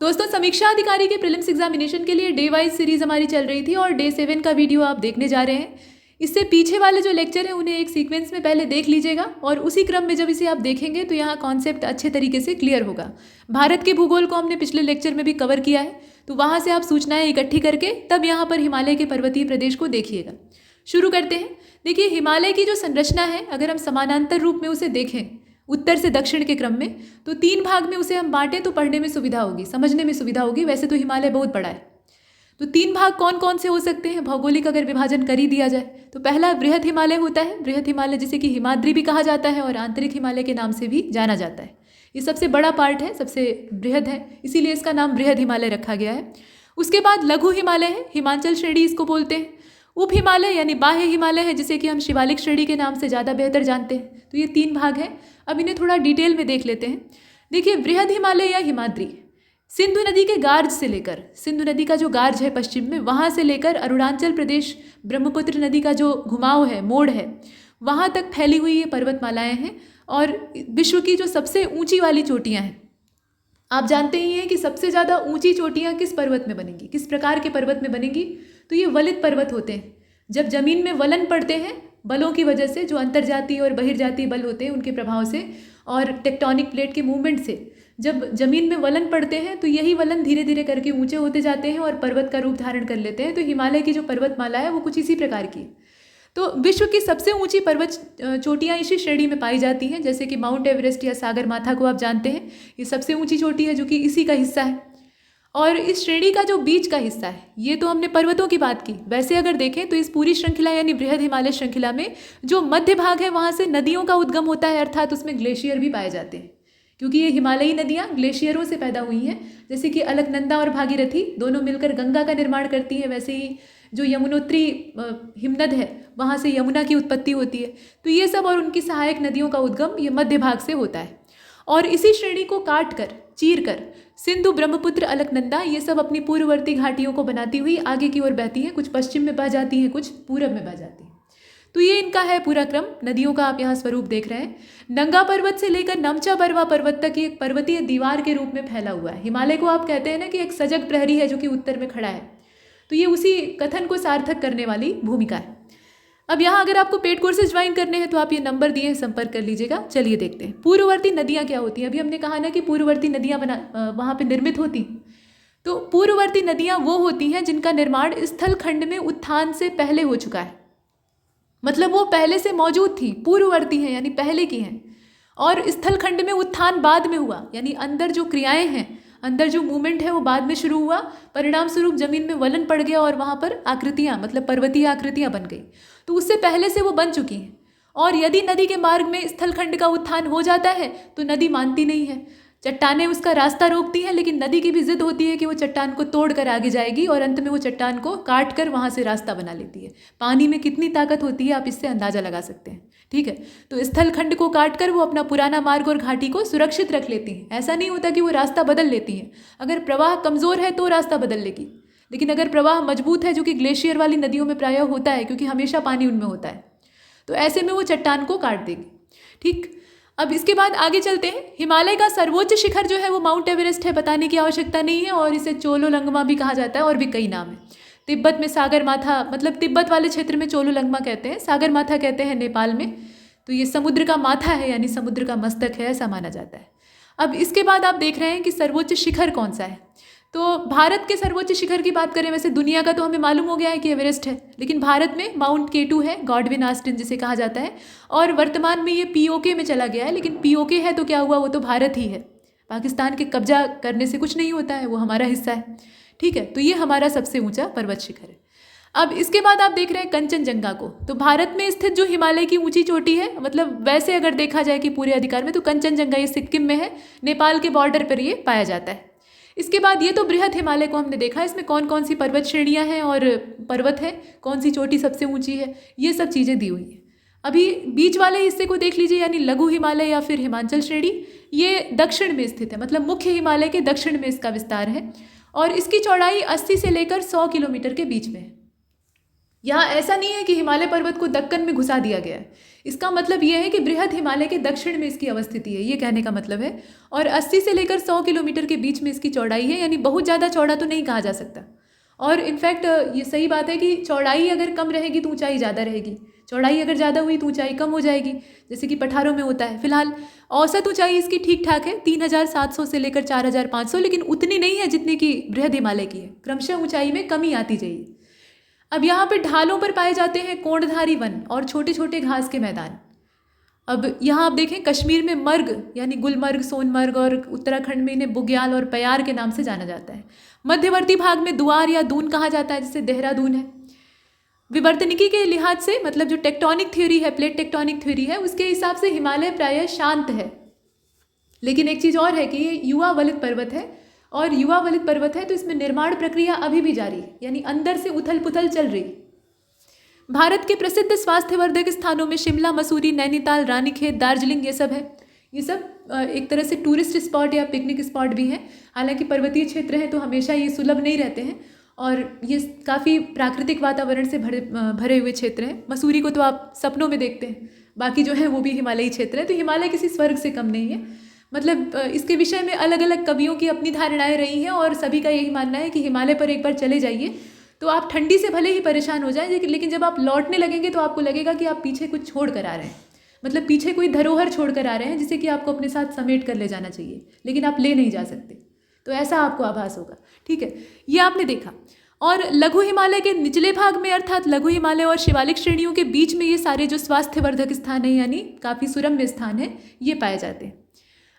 दोस्तों, समीक्षा अधिकारी के प्रीलिम्स एग्जामिनेशन के लिए डे वाइज सीरीज हमारी चल रही थी और डे 7 का वीडियो आप देखने जा रहे हैं। इससे पीछे वाले जो लेक्चर हैं उन्हें एक सीक्वेंस में पहले देख लीजिएगा और उसी क्रम में जब इसे आप देखेंगे तो यहाँ कॉन्सेप्ट अच्छे तरीके से क्लियर होगा। भारत के भूगोल को हमने पिछले लेक्चर में भी कवर किया है, तो वहाँ से आप सूचनाएं इकट्ठी करके तब यहाँ पर हिमालय के पर्वतीय प्रदेश को देखिएगा। शुरू करते हैं। देखिए, हिमालय की जो संरचना है, अगर हम समानांतर रूप में उसे देखें उत्तर से दक्षिण के क्रम में, तो 3 भाग में उसे हम बांटें तो पढ़ने में सुविधा होगी, समझने में सुविधा होगी। वैसे तो हिमालय बहुत बड़ा है, तो 3 भाग कौन कौन से हो सकते हैं भौगोलिक अगर विभाजन कर ही दिया जाए तो पहला बृहद हिमालय होता है। बृहद हिमालय जिसे कि हिमाद्री भी कहा जाता है और आंतरिक हिमालय के नाम से भी जाना जाता है। ये सबसे बड़ा पार्ट है, सबसे बृहद है, इसीलिए इसका नाम बृहद हिमालय रखा गया है। उसके बाद लघु हिमालय है, हिमाचल श्रेणी इसको बोलते हैं। उप हिमालय यानी बाह्य हिमालय है, जिसे कि हम शिवालिक श्रेणी के नाम से ज़्यादा बेहतर जानते हैं। तो ये 3 भाग हैं। अब इन्हें थोड़ा डिटेल में देख लेते हैं। देखिए, बृहद हिमालय या हिमाद्री सिंधु नदी के गार्ज से लेकर, सिंधु नदी का जो गार्ज है पश्चिम में, वहाँ से लेकर अरुणाचल प्रदेश ब्रह्मपुत्र नदी का जो घुमाव है, मोड़ है, वहाँ तक फैली हुई ये पर्वतमालाएँ हैं और विश्व की जो सबसे ऊंची वाली चोटियाँ हैं। आप जानते ही हैं कि सबसे ज़्यादा ऊंची चोटियाँ किस पर्वत में बनेंगी, किस प्रकार के पर्वत में बनेंगी, तो ये वलित पर्वत होते हैं। जब जमीन में वलन पड़ते हैं बलों की वजह से, जो अंतर्जातीय और बहिर्जातीय बल होते हैं उनके प्रभाव से और टेक्टोनिक प्लेट के मूवमेंट से, जब जमीन में वलन पड़ते हैं तो यही वलन धीरे धीरे करके ऊंचे होते जाते हैं और पर्वत का रूप धारण कर लेते हैं। तो हिमालय की जो पर्वतमाला है वो कुछ इसी प्रकार की है। तो विश्व की सबसे ऊंची पर्वत चोटियाँ इसी श्रेणी में पाई जाती हैं, जैसे कि माउंट एवरेस्ट या सागरमाथा को आप जानते हैं, ये सबसे ऊंची चोटी है जो कि इसी का हिस्सा है। और इस श्रेणी का जो बीच का हिस्सा है, ये तो हमने पर्वतों की बात की। वैसे अगर देखें तो इस पूरी श्रृंखला यानी बृहद हिमालय श्रृंखला में जो मध्य भाग है वहाँ से नदियों का उद्गम होता है, अर्थात उसमें ग्लेशियर भी पाए जाते हैं, क्योंकि ये हिमालयी नदियाँ ग्लेशियरों से पैदा हुई हैं। जैसे कि अलकनंदा और भागीरथी दोनों मिलकर गंगा का निर्माण करती हैं, वैसे ही जो यमुनोत्री हिमनद है वहाँ से यमुना की उत्पत्ति होती है। तो ये सब और उनकी सहायक नदियों का उद्गम ये मध्य भाग से होता है। और इसी श्रेणी को काट कर, चीर कर सिंधु, ब्रह्मपुत्र, अलकनंदा ये सब अपनी पूर्ववर्ती घाटियों को बनाती हुई आगे की ओर बहती हैं। कुछ पश्चिम में बह जाती हैं, कुछ पूरब में बह जाती हैं। तो ये इनका है पूरा क्रम। नदियों का आप यहाँ स्वरूप देख रहे हैं। नंगा पर्वत से लेकर नमचा बरवा पर्वत तक एक पर्वतीय दीवार के रूप में फैला हुआ है। हिमालय को आप कहते हैं ना कि एक सजग प्रहरी है जो कि उत्तर में खड़ा है, तो ये उसी कथन को सार्थक करने वाली भूमिका है। अब यहाँ अगर आपको पेड कोर्सेज ज्वाइन करने हैं तो आप ये नंबर दिए हैं, संपर्क कर लीजिएगा। चलिए देखते हैं पूर्ववर्ती नदियाँ क्या होती हैं। अभी हमने कहा ना कि पूर्ववर्ती नदियाँ वहाँ पे निर्मित होती। तो पूर्ववर्ती नदियाँ वो होती हैं जिनका निर्माण स्थल खंड में उत्थान से पहले हो चुका है, मतलब वो पहले से मौजूद थी, पूर्ववर्ती हैं यानी पहले की हैं। और स्थल खंड में उत्थान बाद में हुआ, यानी अंदर जो क्रियाएं हैं, अंदर जो मूवमेंट है वो बाद में शुरू हुआ। परिणाम स्वरूप जमीन में वलन पड़ गया और वहाँ पर आकृतियाँ, मतलब पर्वतीय आकृतियाँ बन गई। तो उससे पहले से वो बन चुकी हैं। और यदि नदी के मार्ग में स्थलखंड का उत्थान हो जाता है तो नदी मानती नहीं है, चट्टानें उसका रास्ता रोकती हैं, लेकिन नदी की भी जिद होती है कि वो चट्टान को तोड़कर आगे जाएगी और अंत में वो चट्टान को काट कर वहाँ से रास्ता बना लेती है। पानी में कितनी ताकत होती है आप इससे अंदाजा लगा सकते हैं, ठीक है। तो स्थलखंड को काट कर वो अपना पुराना मार्ग और घाटी को सुरक्षित रख लेती हैं। ऐसा नहीं होता कि वो रास्ता बदल लेती हैं। अगर प्रवाह कमज़ोर है तो रास्ता बदल लेगी, लेकिन अगर प्रवाह मजबूत है, जो कि ग्लेशियर वाली नदियों में प्रायः होता है क्योंकि हमेशा पानी उनमें होता है, तो ऐसे में वो चट्टान को काट देगी, ठीक। अब इसके बाद आगे चलते हैं। हिमालय का सर्वोच्च शिखर जो है वो माउंट एवरेस्ट है, बताने की आवश्यकता नहीं है, और इसे चोलोलंगमा भी कहा जाता है और भी कई नाम है। तिब्बत में सागरमाथा, मतलब तिब्बत वाले क्षेत्र में चोलोलंगमा कहते हैं, सागरमाथा कहते हैं नेपाल में। तो ये समुद्र का माथा है यानी समुद्र का मस्तक है, ऐसा माना जाता है। अब इसके बाद आप देख रहे हैं कि सर्वोच्च शिखर कौन सा है। तो भारत के सर्वोच्च शिखर की बात करें, वैसे दुनिया का तो हमें मालूम हो गया है कि एवरेस्ट है, लेकिन भारत में माउंट केटू है, गॉडविन आस्टिन जिसे कहा जाता है, और वर्तमान में ये पीओके में चला गया है। लेकिन पीओके है तो क्या हुआ, वो तो भारत ही है। पाकिस्तान के कब्जा करने से कुछ नहीं होता है, वो हमारा हिस्सा है, ठीक है। तो ये हमारा सबसे ऊंचा पर्वत शिखर है। अब इसके बाद आप देख रहे हैं कंचनजंगा को। तो भारत में स्थित जो हिमालय की ऊंची चोटी है, मतलब वैसे अगर देखा जाए कि पूरे अधिकार में, तो कंचनजंगा ये सिक्किम में है, नेपाल के बॉर्डर पर ये पाया जाता है। इसके बाद ये तो बृहद हिमालय को हमने देखा, इसमें कौन कौन सी पर्वत श्रेणियाँ हैं और पर्वत है, कौन सी चोटी सबसे ऊंची है, ये सब चीज़ें दी हुई हैं। अभी बीच वाले हिस्से को देख लीजिए, यानी लघु हिमालय या फिर हिमाचल श्रेणी। ये दक्षिण में स्थित है, मतलब मुख्य हिमालय के दक्षिण में इसका विस्तार है और इसकी चौड़ाई 80 से लेकर 100 किलोमीटर के बीच में है। यहाँ ऐसा नहीं है कि हिमालय पर्वत को दक्कन में घुसा दिया गया है। इसका मतलब ये है कि बृहद हिमालय के दक्षिण में इसकी अवस्थिति है, ये कहने का मतलब है। और 80 से लेकर 100 किलोमीटर के बीच में इसकी चौड़ाई है, यानी बहुत ज़्यादा चौड़ा तो नहीं कहा जा सकता। और इनफैक्ट ये सही बात है कि चौड़ाई अगर कम रहेगी तो ऊंचाई ज़्यादा रहेगी, चौड़ाई अगर ज़्यादा हुई तो ऊंचाई कम हो जाएगी, जैसे कि पठारों में होता है। फिलहाल औसत ऊंचाई इसकी ठीक ठाक है, 3700 से लेकर 4500, लेकिन उतनी नहीं है जितनी कि बृहद हिमालय की है। क्रमशः ऊंचाई में कमी आती जाएगी। अब यहाँ पर ढालों पर पाए जाते हैं कोणधारी वन और छोटे छोटे घास के मैदान। अब यहाँ आप देखें, कश्मीर में मर्ग यानी गुलमर्ग, सोनमर्ग, और उत्तराखंड में इन्हें बुग्याल और प्यार के नाम से जाना जाता है। मध्यवर्ती भाग में दुआर या दून कहा जाता है, जिसे देहरादून है। विवर्तनिकी के लिहाज से, मतलब जो टेक्टोनिक थ्योरी है, प्लेट टेक्टोनिक थ्योरी है, उसके हिसाब से हिमालय प्रायः शांत है। लेकिन एक चीज़ और है कि ये युवा वलित पर्वत है, और युवा वलित पर्वत है तो इसमें निर्माण प्रक्रिया अभी भी जारी है, यानी अंदर से उथल पुथल चल रही। भारत के प्रसिद्ध स्वास्थ्यवर्धक स्थानों में शिमला, मसूरी, नैनीताल, रानीखेत, दार्जिलिंग, ये सब है। ये सब एक तरह से टूरिस्ट स्पॉट या पिकनिक स्पॉट भी हैं। हालांकि पर्वतीय क्षेत्र हैं तो हमेशा ये सुलभ नहीं रहते हैं, और ये काफ़ी प्राकृतिक वातावरण से भरे हुए क्षेत्र हैं। मसूरी को तो आप सपनों में देखते हैं, बाकी जो है वो भी हिमालयी क्षेत्र है। तो हिमालय किसी स्वर्ग से कम नहीं है। मतलब इसके विषय में अलग अलग कवियों की अपनी धारणाएं रही हैं, और सभी का यही मानना है कि हिमालय पर एक बार चले जाइए तो आप ठंडी से भले ही परेशान हो जाएं, लेकिन जब आप लौटने लगेंगे तो आपको लगेगा कि आप पीछे कुछ छोड़ कर आ रहे हैं, मतलब पीछे कोई धरोहर छोड़ कर आ रहे हैं जिसे कि आपको अपने साथ समेट कर ले जाना चाहिए, लेकिन आप ले नहीं जा सकते। तो ऐसा आपको आभास होगा। ठीक है, ये आपने देखा। और लघु हिमालय के निचले भाग में, अर्थात लघु हिमालय और शिवालिक श्रेणियों के बीच में, ये सारे जो स्वास्थ्यवर्धक स्थान है, यानी काफ़ी सुरम्य स्थान है, ये पाए जाते हैं।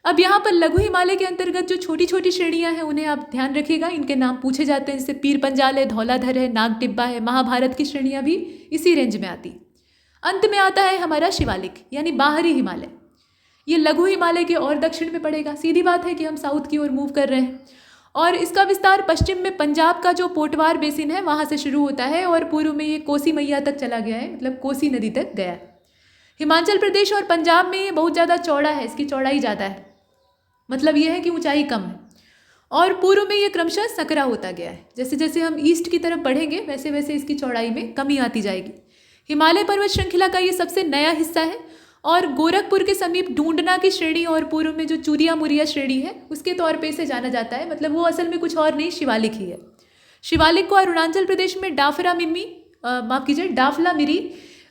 अब यहाँ पर लघु हिमालय के अंतर्गत जो छोटी छोटी श्रेणियाँ हैं उन्हें आप ध्यान रखिएगा, इनके नाम पूछे जाते हैं, जैसे पीर पंजाल है, धौलाधर है, नाग टिब्बा है। महाभारत की श्रेणियाँ भी इसी रेंज में आती। अंत में आता है हमारा शिवालिक यानी बाहरी हिमालय। ये लघु हिमालय के और दक्षिण में पड़ेगा। सीधी बात है कि हम साउथ की ओर मूव कर रहे हैं, और इसका विस्तार पश्चिम में पंजाब का जो पोटवार बेसिन है वहाँ से शुरू होता है, और पूर्व में ये कोसी मैया तक चला गया है, मतलब कोसी नदी तक गया है। हिमाचल प्रदेश और पंजाब में ये बहुत ज़्यादा चौड़ा है, इसकी चौड़ाई ज़्यादा है, मतलब ये है कि ऊंचाई कम है। और पूर्व में ये क्रमशः सकरा होता गया है। जैसे जैसे हम ईस्ट की तरफ बढ़ेंगे वैसे वैसे इसकी चौड़ाई में कमी आती जाएगी। हिमालय पर्वत श्रृंखला का ये सबसे नया हिस्सा है, और गोरखपुर के समीप ढूंढना की श्रेणी और पूर्व में जो चूरिया मुरिया श्रेणी है उसके तौर पे इसे जाना जाता है। मतलब वो असल में कुछ और नहीं, शिवालिक ही है। शिवालिक को अरुणाचल प्रदेश में डाफला मिरी,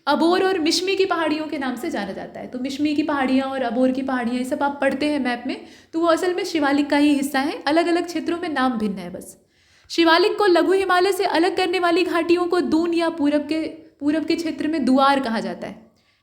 अबोर और मिश्मी की पहाड़ियों के नाम से जाना जाता है। तो मिश्मी की पहाड़ियाँ और अबोर की पहाड़ियाँ, ये सब आप पढ़ते हैं मैप में, तो वो असल में शिवालिक का ही हिस्सा है। अलग अलग क्षेत्रों में नाम भिन्न है बस। शिवालिक को लघु हिमालय से अलग करने वाली घाटियों को दून या पूरब के क्षेत्र में दुआर कहा जाता है।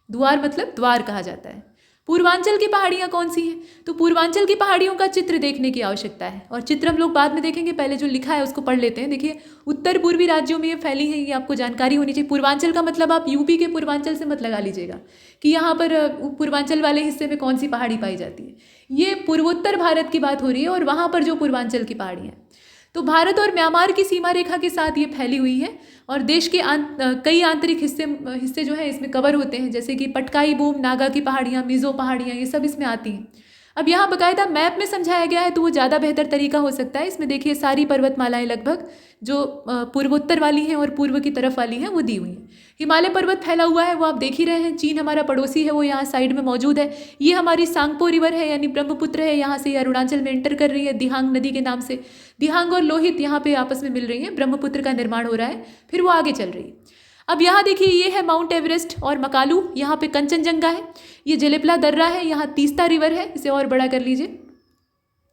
दुआर मतलब द्वार कहा जाता है। पूर्वांचल की पहाड़ियाँ कौन सी हैं? तो पूर्वांचल की पहाड़ियों का चित्र देखने की आवश्यकता है, और चित्र हम लोग बाद में देखेंगे, पहले जो लिखा है उसको पढ़ लेते हैं। देखिए, उत्तर पूर्वी राज्यों में ये फैली है, ये आपको जानकारी होनी चाहिए। पूर्वांचल का मतलब आप यूपी के पूर्वांचल से मत लगा लीजिएगा कि यहाँ पर पूर्वांचल वाले हिस्से में कौन सी पहाड़ी पाई जाती है। ये पूर्वोत्तर भारत की बात हो रही है, और वहाँ पर जो पूर्वांचल की पहाड़ियाँ हैं, तो भारत और म्यांमार की सीमा रेखा के साथ ये फैली हुई है, और देश के कई आंतरिक हिस्से जो हैं इसमें कवर होते हैं, जैसे कि पटकाई बूम, नागा की पहाड़ियाँ, मिज़ो पहाड़ियाँ, ये सब इसमें आती हैं। अब यहाँ बाकायदा मैप में समझाया गया है तो वो ज़्यादा बेहतर तरीका हो सकता है। इसमें देखिए सारी पर्वतमालाएं लगभग जो पूर्वोत्तर वाली हैं और पूर्व की तरफ वाली हैं वो दी हुई हैं। हिमालय पर्वत फैला हुआ है वो आप देख ही रहे हैं। चीन हमारा पड़ोसी है, वो यहाँ साइड में मौजूद है। ये हमारी सांगपो रिवर है यानी ब्रह्मपुत्र है, यहाँ से अरुणाचल में एंटर कर रही है दिहांग नदी के नाम से। दिहांग और लोहित यहाँ पे आपस में मिल रही हैं, ब्रह्मपुत्र का निर्माण हो रहा है, फिर वो आगे चल रही है। अब यहाँ देखिए ये है माउंट एवरेस्ट और मकालू, यहाँ पे कंचनजंगा है, ये जेलेपला दर्रा है, यहाँ तीस्ता रिवर है, इसे और बड़ा कर लीजिए,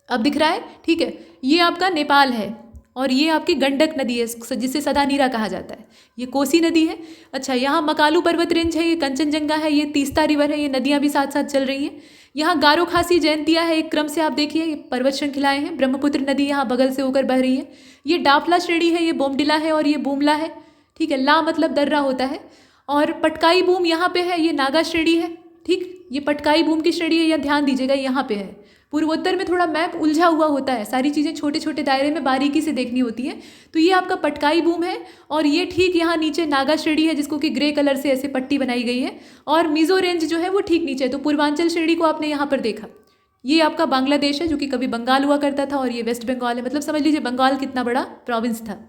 अब दिख रहा है, ठीक है। ये आपका नेपाल है और ये आपकी गंडक नदी है जिसे सदानीरा कहा जाता है, ये कोसी नदी है। अच्छा, यहाँ मकालू पर्वत रेंज है, ये कंचनजंगा है, ये तीस्ता रिवर है, ये नदियाँ भी साथ साथ चल रही हैं। यहाँ गारो खासी जयंतिया है, एक क्रम से आप देखिए ये पर्वत श्रृंखलाएँ हैं। ब्रह्मपुत्र नदी यहाँ बगल से होकर बह रही है। ये डाफला श्रेणी है, ये बोमडिला है और ये बूमला है, ठीक है। ला मतलब दर्रा होता है। और पटकाई बूम यहाँ पे है, ये नागा श्रेणी है, ठीक। ये पटकाई बूम की श्रेणी है, यह ध्यान दीजिएगा, यहाँ पे है। पूर्वोत्तर में थोड़ा मैप उलझा हुआ होता है, सारी चीज़ें छोटे छोटे दायरे में बारीकी से देखनी होती हैं। तो ये आपका पटकाई बूम है और ये ठीक यहाँ नीचे नागा श्रेणी है जिसको कि ग्रे कलर से ऐसे पट्टी बनाई गई है, और मिजो रेंज जो है वो ठीक नीचे है। तो पूर्वांचल श्रेणी को आपने यहाँ पर देखा, ये आपका बांग्लादेश है जो कि कभी बंगाल हुआ करता था, और ये वेस्ट बंगाल है। मतलब समझ लीजिए बंगाल कितना बड़ा प्रोविंस था।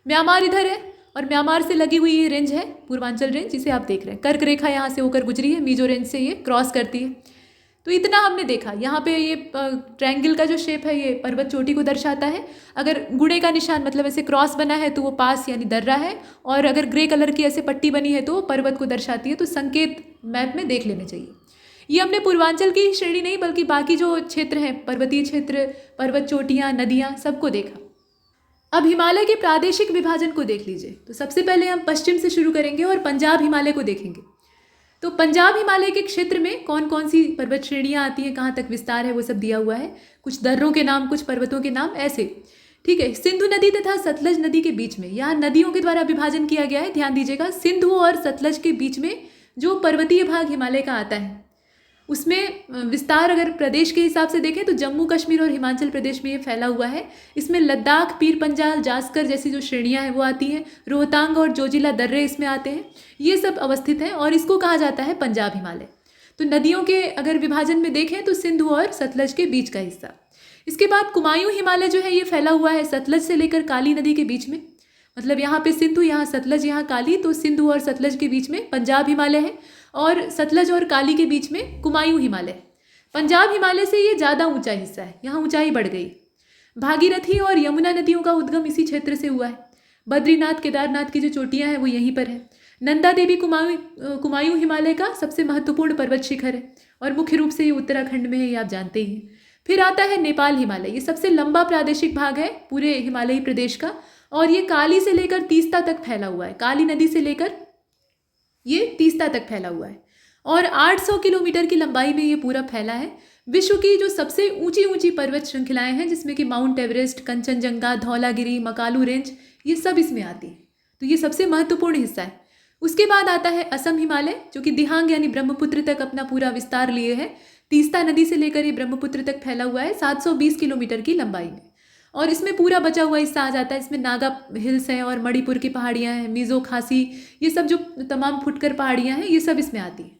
म्यांमार इधर है और म्यांमार से लगी हुई ये रेंज है पूर्वांचल रेंज, जिसे आप देख रहे हैं। कर्क रेखा यहाँ से होकर गुजरी है, मीजो रेंज से ये क्रॉस करती है। तो इतना हमने देखा। यहाँ पे ये ट्रायंगल का जो शेप है ये पर्वत चोटी को दर्शाता है। अगर गुणे का निशान मतलब ऐसे क्रॉस बना है तो वो पास यानी दर्रा है, और अगर ग्रे कलर की ऐसे पट्टी बनी है तो वो पर्वत को दर्शाती है। तो संकेत मैप में देख लेने चाहिए। ये हमने पूर्वांचल की श्रेणी नहीं बल्कि बाकी जो क्षेत्र हैं, पर्वतीय क्षेत्र, पर्वत चोटियाँ, नदियाँ, सबको देखा। अब हिमालय के प्रादेशिक विभाजन को देख लीजिए। तो सबसे पहले हम पश्चिम से शुरू करेंगे और पंजाब हिमालय को देखेंगे। तो पंजाब हिमालय के क्षेत्र में कौन कौन सी पर्वत श्रेणियाँ आती हैं, कहाँ तक विस्तार है, वो सब दिया हुआ है। कुछ दर्रों के नाम, कुछ पर्वतों के नाम, ऐसे। ठीक है। सिंधु नदी तथा सतलज नदी के बीच में, यहाँ नदियों के द्वारा विभाजन किया गया है। ध्यान दीजिएगा, सिंधु और सतलज के बीच में जो पर्वतीय भाग हिमालय का आता है उसमें विस्तार अगर प्रदेश के हिसाब से देखें तो जम्मू कश्मीर और हिमाचल प्रदेश में ये फैला हुआ है। इसमें लद्दाख, पीर पंजाल, जास्कर जैसी जो श्रेणियां हैं वो आती हैं। रोहतांग और जोजिला दर्रे इसमें आते हैं। ये सब अवस्थित हैं और इसको कहा जाता है पंजाब हिमालय। तो नदियों के अगर विभाजन में देखें तो सिंधु और सतलज के बीच का हिस्सा। इसके बाद कुमायूं हिमालय जो है ये फैला हुआ है सतलज से लेकर काली नदी के बीच में। मतलब यहाँ पे सिंधु, यहाँ सतलज, यहाँ काली, तो सिंधु और सतलज के बीच में पंजाब हिमालय है और सतलज और काली के बीच में कुमायूं हिमालय। पंजाब हिमालय से ये ज़्यादा ऊंचा हिस्सा है, यहाँ ऊंचाई बढ़ गई। भागीरथी और यमुना नदियों का उद्गम इसी क्षेत्र से हुआ है। बद्रीनाथ, केदारनाथ की जो चोटियाँ हैं वो यहीं पर है। नंदा देवी कुमायूं हिमालय का सबसे महत्वपूर्ण पर्वत शिखर है और मुख्य रूप से ये उत्तराखंड में है, ये आप जानते ही हैं। फिर आता है नेपाल हिमालय। ये सबसे लंबा प्रादेशिक भाग है पूरे हिमालयी प्रदेश का और ये काली से लेकर तीस्ता तक फैला हुआ है। काली नदी से लेकर ये तीस्ता तक फैला हुआ है और 800 किलोमीटर की लंबाई में ये पूरा फैला है। विश्व की जो सबसे ऊंची ऊंची पर्वत श्रृंखलाएं हैं जिसमें कि mount Everest, Kanchenjunga, Dhaulagiri, Makalu range, ये सब इसमें आती है। तो ये सबसे महत्वपूर्ण हिस्सा है। उसके बाद आता है असम हिमालय, जो कि दिहांग यानी ब्रह्मपुत्र तक अपना पूरा विस्तार लिए है। तीस्ता नदी से लेकर ये ब्रह्मपुत्र तक फैला हुआ है 720 किलोमीटर की लंबाई में। और इसमें पूरा बचा हुआ हिस्सा आ जाता है। इसमें नागा हिल्स हैं और मणिपुर की पहाड़ियाँ हैं, मिज़ो, खासी, ये सब जो तमाम फुटकर पहाड़ियाँ हैं ये सब इसमें आती हैं।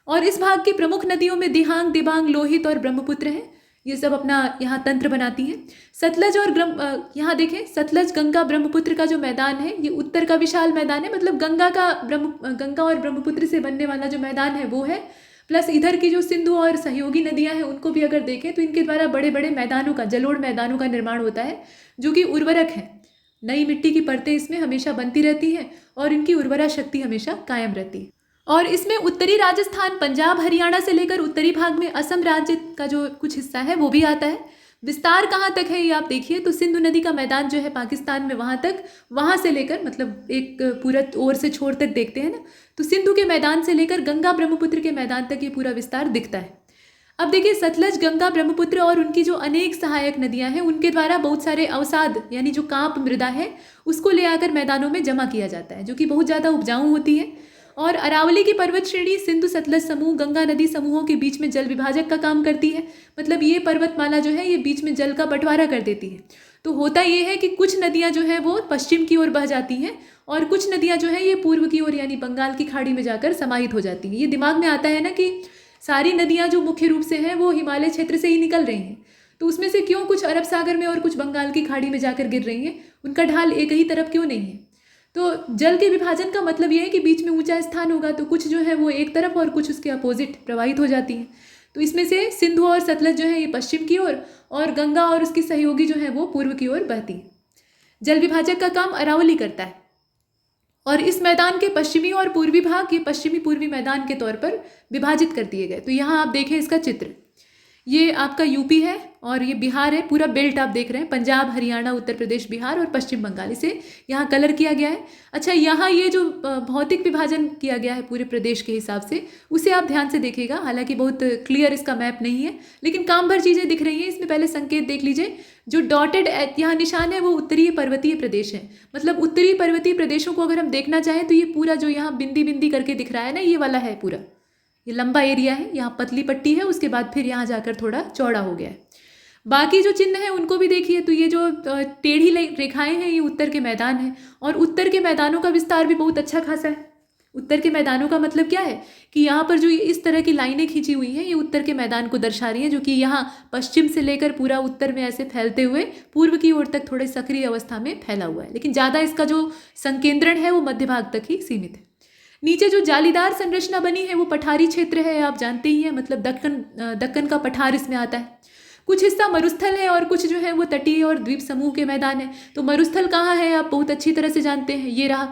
और इस भाग की प्रमुख नदियों में दिहांग, दिबांग, लोहित और ब्रह्मपुत्र हैं। ये सब अपना यहाँ तंत्र बनाती हैं। सतलज और यहाँ देखें, सतलज, गंगा, ब्रह्मपुत्र का जो मैदान है ये उत्तर का विशाल मैदान है। मतलब गंगा और ब्रह्मपुत्र से बनने वाला जो मैदान है वो है। प्लस इधर की जो सिंधु और सहयोगी नदियां हैं उनको भी अगर देखें तो इनके द्वारा बड़े बड़े मैदानों का, जलोढ़ मैदानों का निर्माण होता है जो कि उर्वरक हैं। नई मिट्टी की परतें इसमें हमेशा बनती रहती हैं और इनकी उर्वरा शक्ति हमेशा कायम रहती है। और इसमें उत्तरी राजस्थान, पंजाब, हरियाणा से लेकर उत्तरी भाग में असम राज्य का जो कुछ हिस्सा है वो भी आता है। विस्तार कहाँ तक है ये आप देखिए तो सिंधु नदी का मैदान जो है पाकिस्तान में वहाँ तक, वहाँ से लेकर मतलब एक पूरा ओर से छोर तक देखते हैं ना, तो सिंधु के मैदान से लेकर गंगा ब्रह्मपुत्र के मैदान तक ये पूरा विस्तार दिखता है। अब देखिए सतलज, गंगा, ब्रह्मपुत्र और उनकी जो अनेक सहायक नदियाँ हैं उनके द्वारा बहुत सारे अवसाद यानी जो कांप मृदा है उसको ले आकर मैदानों में जमा किया जाता है जो कि बहुत ज़्यादा उपजाऊ होती है। और अरावली की पर्वत श्रेणी सिंधु सतलज समूह, गंगा नदी समूहों के बीच में जल विभाजक का काम करती है। मतलब ये पर्वतमाला जो है ये बीच में जल का बंटवारा कर देती है। तो होता ये है कि कुछ नदियाँ जो है वो पश्चिम की ओर बह जाती हैं और कुछ नदियाँ जो है ये पूर्व की ओर यानी बंगाल की खाड़ी में जाकर समाहित हो जाती हैं। ये दिमाग में आता है ना कि सारी नदियाँ जो मुख्य रूप से हैं वो हिमालय क्षेत्र से ही निकल रही हैं, तो उसमें से क्यों कुछ अरब सागर में और कुछ बंगाल की खाड़ी में जाकर गिर रही हैं, उनका ढाल एक ही तरफ क्यों नहीं है। तो जल के विभाजन का मतलब ये है कि बीच में ऊंचा स्थान होगा तो कुछ जो है वो एक तरफ और कुछ उसके अपोजिट प्रवाहित हो जाती हैं। तो इसमें से सिंधु और सतलज जो है ये पश्चिम की ओर और गंगा और उसकी सहयोगी जो है वो पूर्व की ओर बहती है। जल विभाजक का काम अरावली करता है और इस मैदान के पश्चिमी और पूर्वी भाग ये पश्चिमी पूर्वी मैदान के तौर पर विभाजित कर दिए गए। तो यहाँ आप देखें इसका चित्र, ये आपका यूपी है और ये बिहार है। पूरा बेल्ट आप देख रहे हैं, पंजाब, हरियाणा, उत्तर प्रदेश, बिहार और पश्चिम बंगाल, इसे यहाँ कलर किया गया है। अच्छा, यहाँ ये जो भौतिक विभाजन किया गया है पूरे प्रदेश के हिसाब से उसे आप ध्यान से देखिएगा। हालांकि बहुत क्लियर इसका मैप नहीं है लेकिन काम भर चीज़ें दिख रही हैं इसमें। पहले संकेत देख लीजिए, जो डॉटेड यहाँ निशान है वो उत्तरीय पर्वतीय प्रदेश है। मतलब उत्तरी पर्वतीय प्रदेशों को अगर हम देखना चाहें तो ये पूरा जो यहाँ बिंदी बिंदी करके दिख रहा है ना, ये वाला है पूरा, ये लंबा एरिया है। यहाँ पतली पट्टी है, उसके बाद फिर यहाँ जाकर थोड़ा चौड़ा हो गया है। बाकी जो चिन्ह हैं उनको भी देखिए तो ये जो टेढ़ी रेखाएं हैं ये उत्तर के मैदान हैं और उत्तर के मैदानों का विस्तार भी बहुत अच्छा खासा है। उत्तर के मैदानों का मतलब क्या है कि यहाँ पर जो ये इस तरह की लाइनें खींची हुई हैं, ये उत्तर के मैदान को दर्शा रही हैं, जो कि यहाँ पश्चिम से लेकर पूरा उत्तर में ऐसे फैलते हुए पूर्व की ओर तक थोड़े सक्रिय अवस्था में फैला हुआ है, लेकिन ज़्यादा इसका जो संकेंद्रण है वो मध्य भाग तक ही सीमित है। नीचे जो जालीदार संरचना बनी है वो पठारी क्षेत्र है, आप जानते ही हैं, मतलब दक्कन का पठार इसमें आता है। कुछ हिस्सा मरुस्थल है और कुछ जो है वो तटीय और द्वीप समूह के मैदान है। तो मरुस्थल कहाँ है आप बहुत अच्छी तरह से जानते हैं, ये रहा,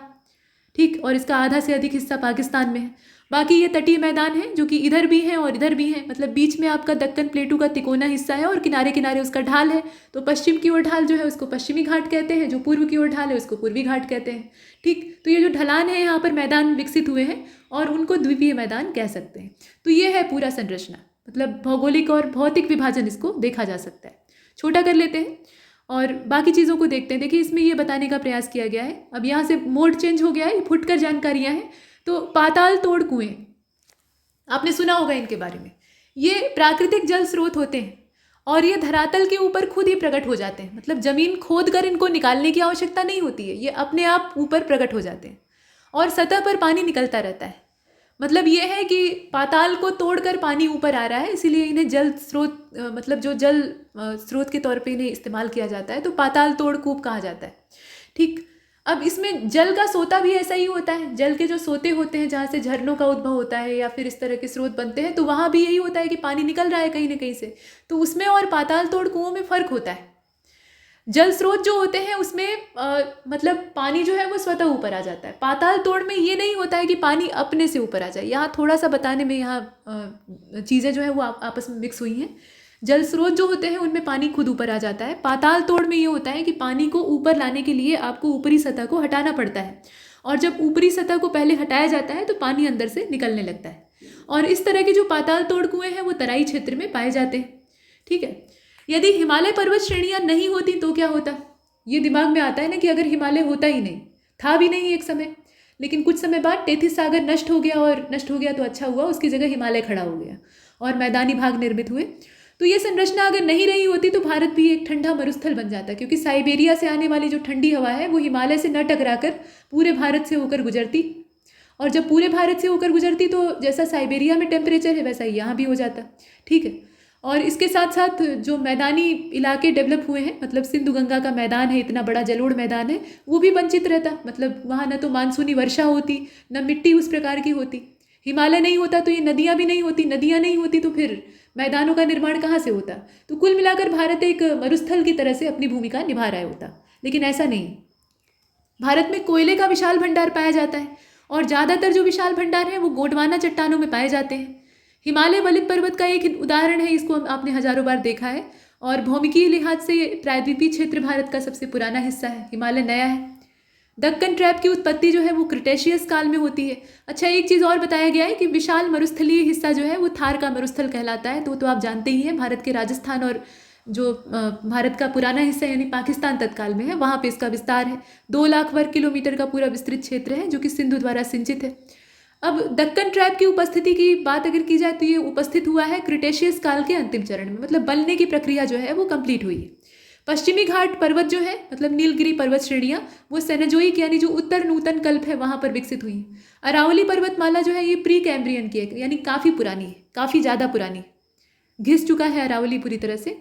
ठीक, और इसका आधा से अधिक हिस्सा पाकिस्तान में है। बाकी ये तटीय मैदान है जो कि इधर भी हैं और इधर भी हैं, मतलब बीच में आपका दक्कन प्लेटू का तिकोना हिस्सा है और किनारे किनारे उसका ढाल है। तो पश्चिम की ओर ढाल जो है उसको पश्चिमी घाट कहते हैं, जो पूर्व की ओर ढाल है उसको पूर्वी घाट कहते हैं, ठीक। तो ये जो ढलान है यहाँ पर मैदान विकसित हुए हैं और उनको द्वीपीय मैदान कह सकते हैं। तो ये है पूरा संरचना, मतलब भौगोलिक और भौतिक विभाजन इसको देखा जा सकता है। छोटा कर लेते हैं और बाकी चीज़ों को देखते हैं। देखिए इसमें ये बताने का प्रयास किया गया है, अब यहाँ से मोड चेंज हो गया है, फुटकर जानकारियाँ हैं। तो पाताल तोड़ कुएं, आपने सुना होगा इनके बारे में। ये प्राकृतिक जल स्रोत होते हैं और ये धरातल के ऊपर खुद ही प्रकट हो जाते हैं, मतलब ज़मीन खोद कर इनको निकालने की आवश्यकता नहीं होती है, ये अपने आप ऊपर प्रकट हो जाते हैं और सतह पर पानी निकलता रहता है। मतलब ये है कि पाताल को तोड़कर पानी ऊपर आ रहा है, इसीलिए इन्हें जल स्रोत मतलब जो जल स्रोत के तौर पे इन्हें इस्तेमाल किया जाता है, तो पाताल तोड़ कूप कहा जाता है, ठीक। अब इसमें जल का सोता भी ऐसा ही होता है, जल के जो सोते होते हैं जहाँ से झरनों का उद्भव होता है या फिर इस तरह के स्रोत बनते हैं, तो वहाँ भी यही होता है कि पानी निकल रहा है कहीं ना कहीं से। तो उसमें और पाताल तोड़ कुओं में फ़र्क होता है। जल स्रोत जो होते हैं उसमें मतलब पानी जो है वो स्वतः ऊपर आ जाता है। पाताल तोड़ में ये नहीं होता है कि पानी अपने से ऊपर आ जाए। यहाँ थोड़ा सा बताने में यहाँ चीज़ें जो है वो आपस में मिक्स हुई हैं। जल स्रोत जो होते हैं उनमें पानी खुद ऊपर आ जाता है। पाताल तोड़ में ये होता है कि पानी को ऊपर लाने के लिए आपको ऊपरी सतह को हटाना पड़ता है, और जब ऊपरी सतह को पहले हटाया जाता है तो पानी अंदर से निकलने लगता है। और इस तरह के जो पाताल तोड़ कुएँ हैं वो तराई क्षेत्र में पाए जाते हैं, ठीक है। यदि हिमालय पर्वत श्रेणियाँ नहीं होती तो क्या होता, ये दिमाग में आता है ना कि अगर हिमालय होता ही नहीं, था भी नहीं एक समय, लेकिन कुछ समय बाद टेथिस सागर नष्ट हो गया, और नष्ट हो गया तो अच्छा हुआ, उसकी जगह हिमालय खड़ा हो गया और मैदानी भाग निर्मित हुए। तो ये संरचना अगर नहीं रही होती तो भारत भी एक ठंडा मरुस्थल बन जाता, क्योंकि साइबेरिया से आने वाली जो ठंडी हवा है वो हिमालय से न टकराकर पूरे भारत से होकर गुजरती, और जब पूरे भारत से होकर गुजरती तो जैसा साइबेरिया में टेम्परेचर है वैसा ही यहाँ भी हो जाता, ठीक है। और इसके साथ साथ जो मैदानी इलाके डेवलप हुए हैं, मतलब सिंधु गंगा का मैदान है, इतना बड़ा जलोढ़ मैदान है, वो भी वंचित रहता, मतलब वहाँ न तो मानसूनी वर्षा होती, न मिट्टी उस प्रकार की होती। हिमालय नहीं होता तो ये नदियाँ भी नहीं होती, नदियाँ नहीं होती तो फिर मैदानों का निर्माण कहाँ से होता। तो कुल मिलाकर भारत एक मरुस्थल की तरह से अपनी भूमिका निभा रहा होता, लेकिन ऐसा नहीं। भारत में कोयले का विशाल भंडार पाया जाता है, और ज़्यादातर जो विशाल भंडार हैं वो गोंडवाना चट्टानों में पाए जाते हैं। हिमालय वलित पर्वत का एक उदाहरण है, इसको आपने हजारों बार देखा है, और भौमिकीय लिहाज से प्रायद्वीपीय क्षेत्र भारत का सबसे पुराना हिस्सा है, हिमालय नया है। दक्कन ट्रैप की उत्पत्ति जो है वो क्रिटेशियस काल में होती है। अच्छा, एक चीज़ और बताया गया है कि विशाल मरुस्थलीय हिस्सा जो है वो थार का मरुस्थल कहलाता है। तो आप जानते ही हैं, भारत के राजस्थान और जो भारत का पुराना हिस्सा यानी पाकिस्तान तत्काल में है, वहाँ पे इसका विस्तार है। 2 लाख वर्ग किलोमीटर का पूरा विस्तृत क्षेत्र है जो कि सिंधु द्वारा सिंचित है। अब दक्कन ट्रैप की उपस्थिति की बात अगर की जाए तो ये उपस्थित हुआ है क्रिटेशियस काल के अंतिम चरण में, मतलब बनने की प्रक्रिया जो है वो कंप्लीट हुई है। पश्चिमी घाट पर्वत जो है, मतलब नीलगिरी पर्वत श्रेणियाँ, वो सेनेजोइक यानी जो उत्तर नूतन कल्प है वहाँ पर विकसित हुई है। अरावली पर्वतमाला जो है ये प्री कैम्ब्रियन की है, यानी काफ़ी पुरानी है, काफ़ी ज़्यादा पुरानी, घिस चुका है अरावली पूरी तरह से।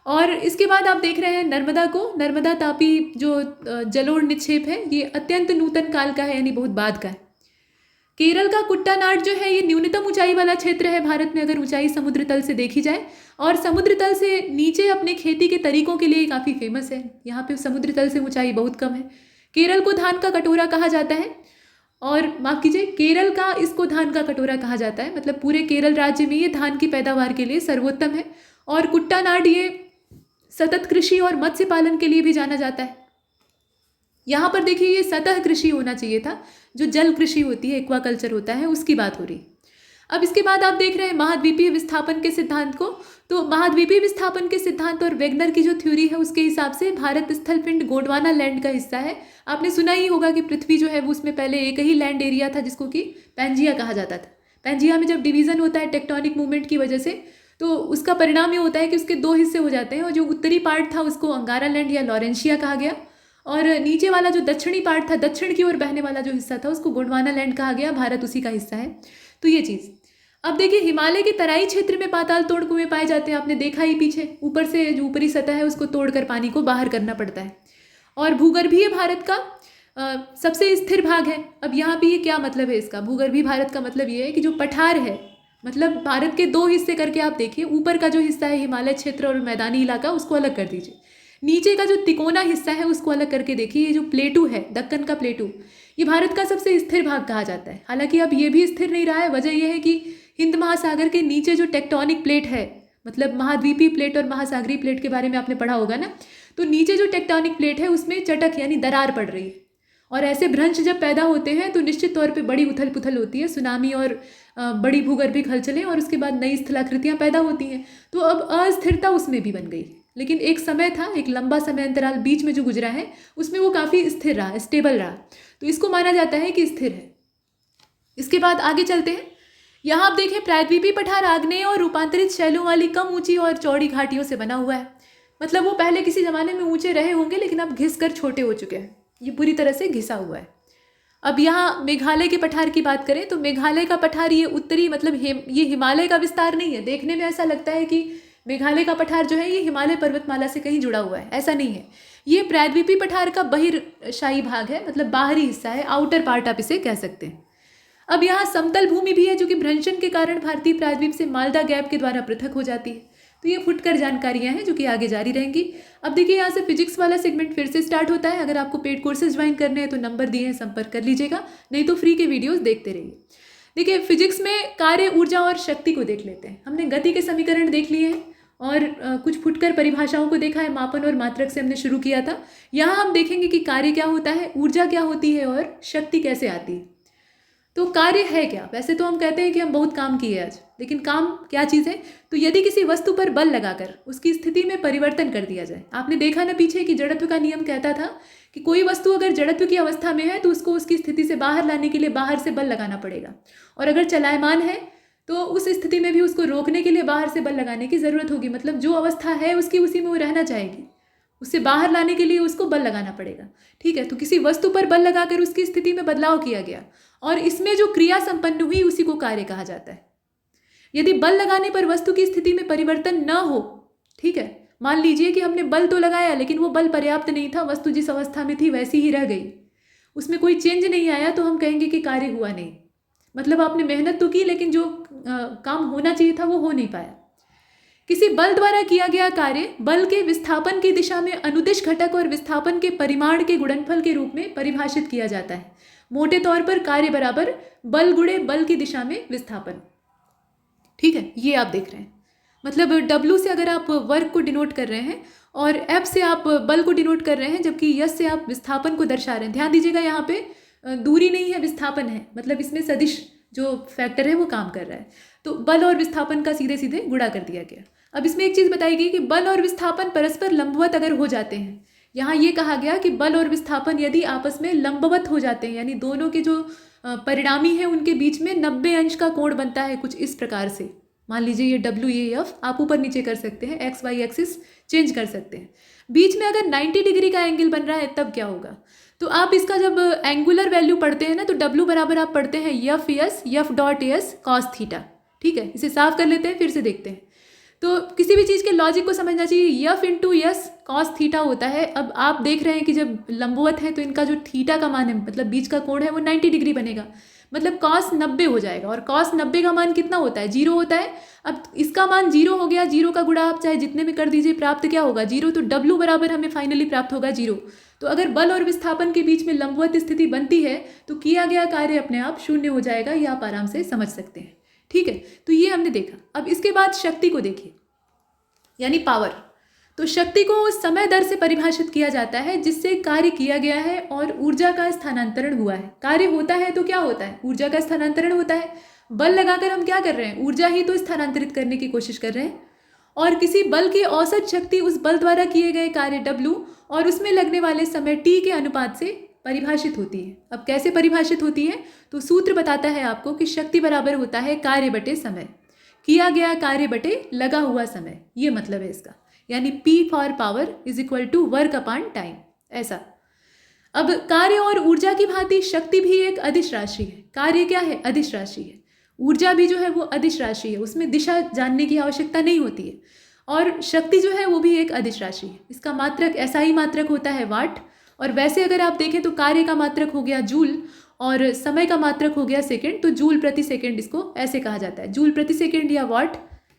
और इसके बाद आप देख रहे हैं नर्मदा को, नर्मदा तापी जो जलोढ़ निक्षेप है ये अत्यंत नूतन काल का है, यानी बहुत बाद का है। केरल का कुट्टानाड जो है ये न्यूनतम ऊंचाई वाला क्षेत्र है भारत में, अगर ऊंचाई समुद्र तल से देखी जाए, और समुद्र तल से नीचे अपने खेती के तरीकों के लिए काफ़ी फेमस है। यहाँ पे समुद्र तल से ऊंचाई बहुत कम है। केरल को धान का कटोरा कहा जाता है, और माफ़ कीजिए, केरल का इसको धान का कटोरा कहा जाता है, मतलब पूरे केरल राज्य में ये धान की पैदावार के लिए सर्वोत्तम है। और कुट्टानाड ये सतत कृषि और मत्स्य पालन के लिए भी जाना जाता है। यहाँ पर देखिए ये सतह कृषि होना चाहिए था, जो जल कृषि होती है, एक्वाकल्चर होता है, उसकी बात हो रही। अब इसके बाद आप देख रहे हैं महाद्वीपीय विस्थापन के सिद्धांत को। तो महाद्वीपीय विस्थापन के सिद्धांत और वेगनर की जो थ्योरी है उसके हिसाब से भारत स्थलपिंड गोंडवाना लैंड का हिस्सा है। आपने सुना ही होगा कि पृथ्वी जो है वो उसमें पहले एक ही लैंड एरिया था जिसको कि पैंजिया कहा जाता था। पैंजिया में जब डिवीज़न होता है टेक्टोनिक मूवमेंट की वजह से, तो उसका परिणाम ये होता है कि उसके 2 हिस्से हो जाते हैं, और जो उत्तरी पार्ट था उसको अंगारा लैंड या लॉरेंशिया कहा गया, और नीचे वाला जो दक्षिणी पार्ट था, दक्षिण की ओर बहने वाला जो हिस्सा था, उसको गोंडवाना लैंड कहा गया। भारत उसी का हिस्सा है। तो ये चीज़। अब देखिए, हिमालय के तराई क्षेत्र में पाताल तोड़ कुएं पाए जाते हैं। आपने देखा ही पीछे, ऊपर से जो ऊपरी सतह है उसको तोड़कर पानी को बाहर करना पड़ता है। और भूगर्भीय भारत का सबसे स्थिर भाग है। अब यहाँ पे ये क्या मतलब है इसका? भूगर्भीय भारत का मतलब ये है कि जो पठार है, मतलब भारत के दो हिस्से करके आप देखिए, ऊपर का जो हिस्सा है हिमालय क्षेत्र और मैदानी इलाका, उसको अलग कर दीजिए। नीचे का जो तिकोना हिस्सा है उसको अलग करके देखिए। ये जो प्लेटू है, दक्कन का प्लेटू, ये भारत का सबसे स्थिर भाग कहा जाता है। हालांकि अब ये भी स्थिर नहीं रहा है। वजह यह है कि हिंद महासागर के नीचे जो टेक्टोनिक प्लेट है, मतलब महाद्वीपीय प्लेट और महासागरीय प्लेट के बारे में आपने पढ़ा होगा ना, तो नीचे जो टेक्टोनिक प्लेट है उसमें चटक यानी दरार पड़ रही है। और ऐसे भ्रंश जब पैदा होते हैं तो निश्चित तौर पे बड़ी उथल पुथल होती है, सुनामी और बड़ी भूगर्भिक हलचलें, और उसके बाद नई स्थलाकृतियाँ पैदा होती हैं। तो अब अस्थिरता उसमें भी बन गई। लेकिन एक समय था, एक लंबा समय अंतराल बीच में जो गुजरा है, उसमें वो काफ़ी स्थिर रहा, स्टेबल रहा। तो इसको माना जाता है कि स्थिर है। इसके बाद आगे चलते हैं। यहाँ आप देखें, प्रायद्वीपीय पठार आग्नेय और रूपांतरित शैलों वाली कम ऊंची और चौड़ी घाटियों से बना हुआ है। मतलब वो पहले किसी ज़माने में ऊंचे रहे होंगे, लेकिन अब घिस कर छोटे हो चुके हैं। ये पूरी तरह से घिसा हुआ है। अब यहाँ मेघालय के पठार की बात करें तो मेघालय का पठार ये उत्तरी, मतलब ये हिमालय का विस्तार नहीं है। देखने में ऐसा लगता है कि मेघालय का पठार जो है ये हिमालय पर्वतमाला से कहीं जुड़ा हुआ है, ऐसा नहीं है। ये प्रायद्वीपीय पठार का बहिर्शाही भाग है, मतलब बाहरी हिस्सा है, आउटर पार्ट आप इसे कह सकते हैं। अब यहाँ समतल भूमि भी है जो कि भ्रंशन के कारण भारतीय प्रायद्वीप से मालदा गैप के द्वारा पृथक हो जाती है। तो ये फुटकर जानकारियाँ हैं जो कि आगे जारी रहेंगी। अब देखिए, यहाँ से फिजिक्स वाला सेगमेंट फिर से स्टार्ट होता है। अगर आपको पेड कोर्सेज ज्वाइन करने हैं तो नंबर दिए हैं, संपर्क कर लीजिएगा, नहीं तो फ्री के वीडियोस देखते रहिए। देखिए, फिजिक्स में कार्य, ऊर्जा और शक्ति को देख लेते हैं। हमने गति के समीकरण देख लिए हैं और कुछ फुटकर परिभाषाओं को देखा है। मापन और मात्रक से हमने शुरू किया था। यहाँ हम देखेंगे कि कार्य क्या होता है, ऊर्जा क्या होती है और शक्ति कैसे आती है। तो कार्य है क्या? वैसे तो हम कहते हैं कि हम बहुत काम किए आज, लेकिन काम क्या चीज़ है? तो यदि किसी वस्तु पर बल लगाकर उसकी स्थिति में परिवर्तन कर दिया जाए। आपने देखा ना पीछे कि जड़त्व का नियम कहता था कि कोई वस्तु अगर जड़त्व की अवस्था में है तो उसको उसकी स्थिति से बाहर लाने के लिए बाहर से बल लगाना पड़ेगा, और अगर चलायमान है तो उस स्थिति में भी उसको रोकने के लिए बाहर से बल लगाने की ज़रूरत होगी। मतलब जो अवस्था है उसकी उसी में वो रहना चाहेगी, उससे बाहर लाने के लिए उसको बल लगाना पड़ेगा। ठीक है, तो किसी वस्तु पर बल लगाकर उसकी स्थिति में बदलाव किया गया और इसमें जो क्रिया संपन्न हुई उसी को कार्य कहा जाता है। यदि बल लगाने पर वस्तु की स्थिति में परिवर्तन न हो, ठीक है, मान लीजिए कि हमने बल तो लगाया लेकिन वो बल पर्याप्त नहीं था, वस्तु जिस अवस्था में थी वैसी ही रह गई, उसमें कोई चेंज नहीं आया, तो हम कहेंगे कि कार्य हुआ नहीं। मतलब आपने मेहनत तो की लेकिन जो काम होना चाहिए था वो हो नहीं पाया। किसी बल द्वारा किया गया कार्य बल के विस्थापन की दिशा में अनुदिश घटक और विस्थापन के परिमाण के गुणनफल के रूप में परिभाषित किया जाता है। मोटे तौर पर कार्य बराबर बल गुणे बल की दिशा में विस्थापन। ठीक है, ये आप देख रहे हैं। मतलब W से अगर आप वर्क को डिनोट कर रहे हैं और F से आप बल को डिनोट कर रहे हैं, जबकि S से आप विस्थापन को दर्शा रहे हैं। ध्यान दीजिएगा, यहाँ पे दूरी नहीं है, विस्थापन है। मतलब इसमें सदिश जो फैक्टर है वो काम कर रहा है। तो बल और विस्थापन का सीधे सीधे गुणा कर दिया गया। अब इसमें एक चीज़ बताई गई कि बल और विस्थापन परस्पर लंबवत अगर हो जाते हैं, यहाँ ये कहा गया कि बल और विस्थापन यदि आपस में लंबवत हो जाते हैं, यानी दोनों के जो परिणामी हैं उनके बीच में 90 अंश का कोण बनता है, कुछ इस प्रकार से। मान लीजिए ये W, ये F, आप ऊपर नीचे कर सकते हैं, एक्स वाई एक्सिस चेंज कर सकते हैं। बीच में अगर 90 डिग्री का एंगल बन रहा है तब क्या होगा? तो आप इसका जब एंगुलर वैल्यू पढ़ते हैं ना, तो W बराबर आप पढ़ते हैं F dot S cos theta. ठीक है, इसे साफ कर लेते हैं, फिर से देखते हैं। तो किसी भी चीज़ के लॉजिक को समझना चाहिए। F into S cos theta होता है। अब आप देख रहे हैं कि जब लंबवत है तो इनका जो थीटा का मान है, मतलब बीच का कोण है, वो 90 डिग्री बनेगा। मतलब कॉस 90 हो जाएगा, और कॉस 90 का मान कितना होता है? 0 होता है। अब इसका मान 0 हो गया, 0 का गुणा आप चाहे जितने में कर दीजिए, प्राप्त क्या होगा? 0। तो W बराबर हमें फाइनली प्राप्त होगा 0। तो अगर बल और विस्थापन के बीच में लंबवत स्थिति बनती है तो किया गया कार्य अपने आप शून्य हो जाएगा। ये आप आराम से समझ सकते हैं। ठीक है, तो ये हमने देखा। अब इसके बाद शक्ति को देखिए, यानी पावर। तो शक्ति को उस समय दर से परिभाषित किया जाता है जिससे कार्य किया गया है और ऊर्जा का स्थानांतरण हुआ है। कार्य होता है तो क्या होता है? ऊर्जा का स्थानांतरण होता है। बल लगाकर हम क्या कर रहे हैं? ऊर्जा ही तो स्थानांतरित करने की कोशिश कर रहे हैं। और किसी बल की औसत शक्ति उस बल द्वारा किए गए कार्य W और उसमें लगने वाले समय T के अनुपात से परिभाषित होती है। अब कैसे परिभाषित होती है? तो सूत्र बताता है आपको कि शक्ति बराबर होता है कार्य बटे समय, किया गया कार्य बटे लगा हुआ समय। ये मतलब है इसका, यानी P for power is equal to work upon time. ऐसा अब कार्य और ऊर्जा की भांति शक्ति भी एक अदिश राशि है। कार्य क्या है? अदिश राशि है। ऊर्जा भी जो है वो अदिश राशि है, उसमें दिशा जानने की आवश्यकता नहीं होती है। और शक्ति जो है वो भी एक अदिश राशि है। इसका मात्रक ऐसा ही मात्रक होता है वाट। और वैसे अगर आप देखें तो कार्य का मात्रक हो गया जूल और समय का मात्रक हो गया सेकंड, तो जूल प्रति सेकंड इसको ऐसे कहा जाता है, जूल प्रति सेकंड या वाट।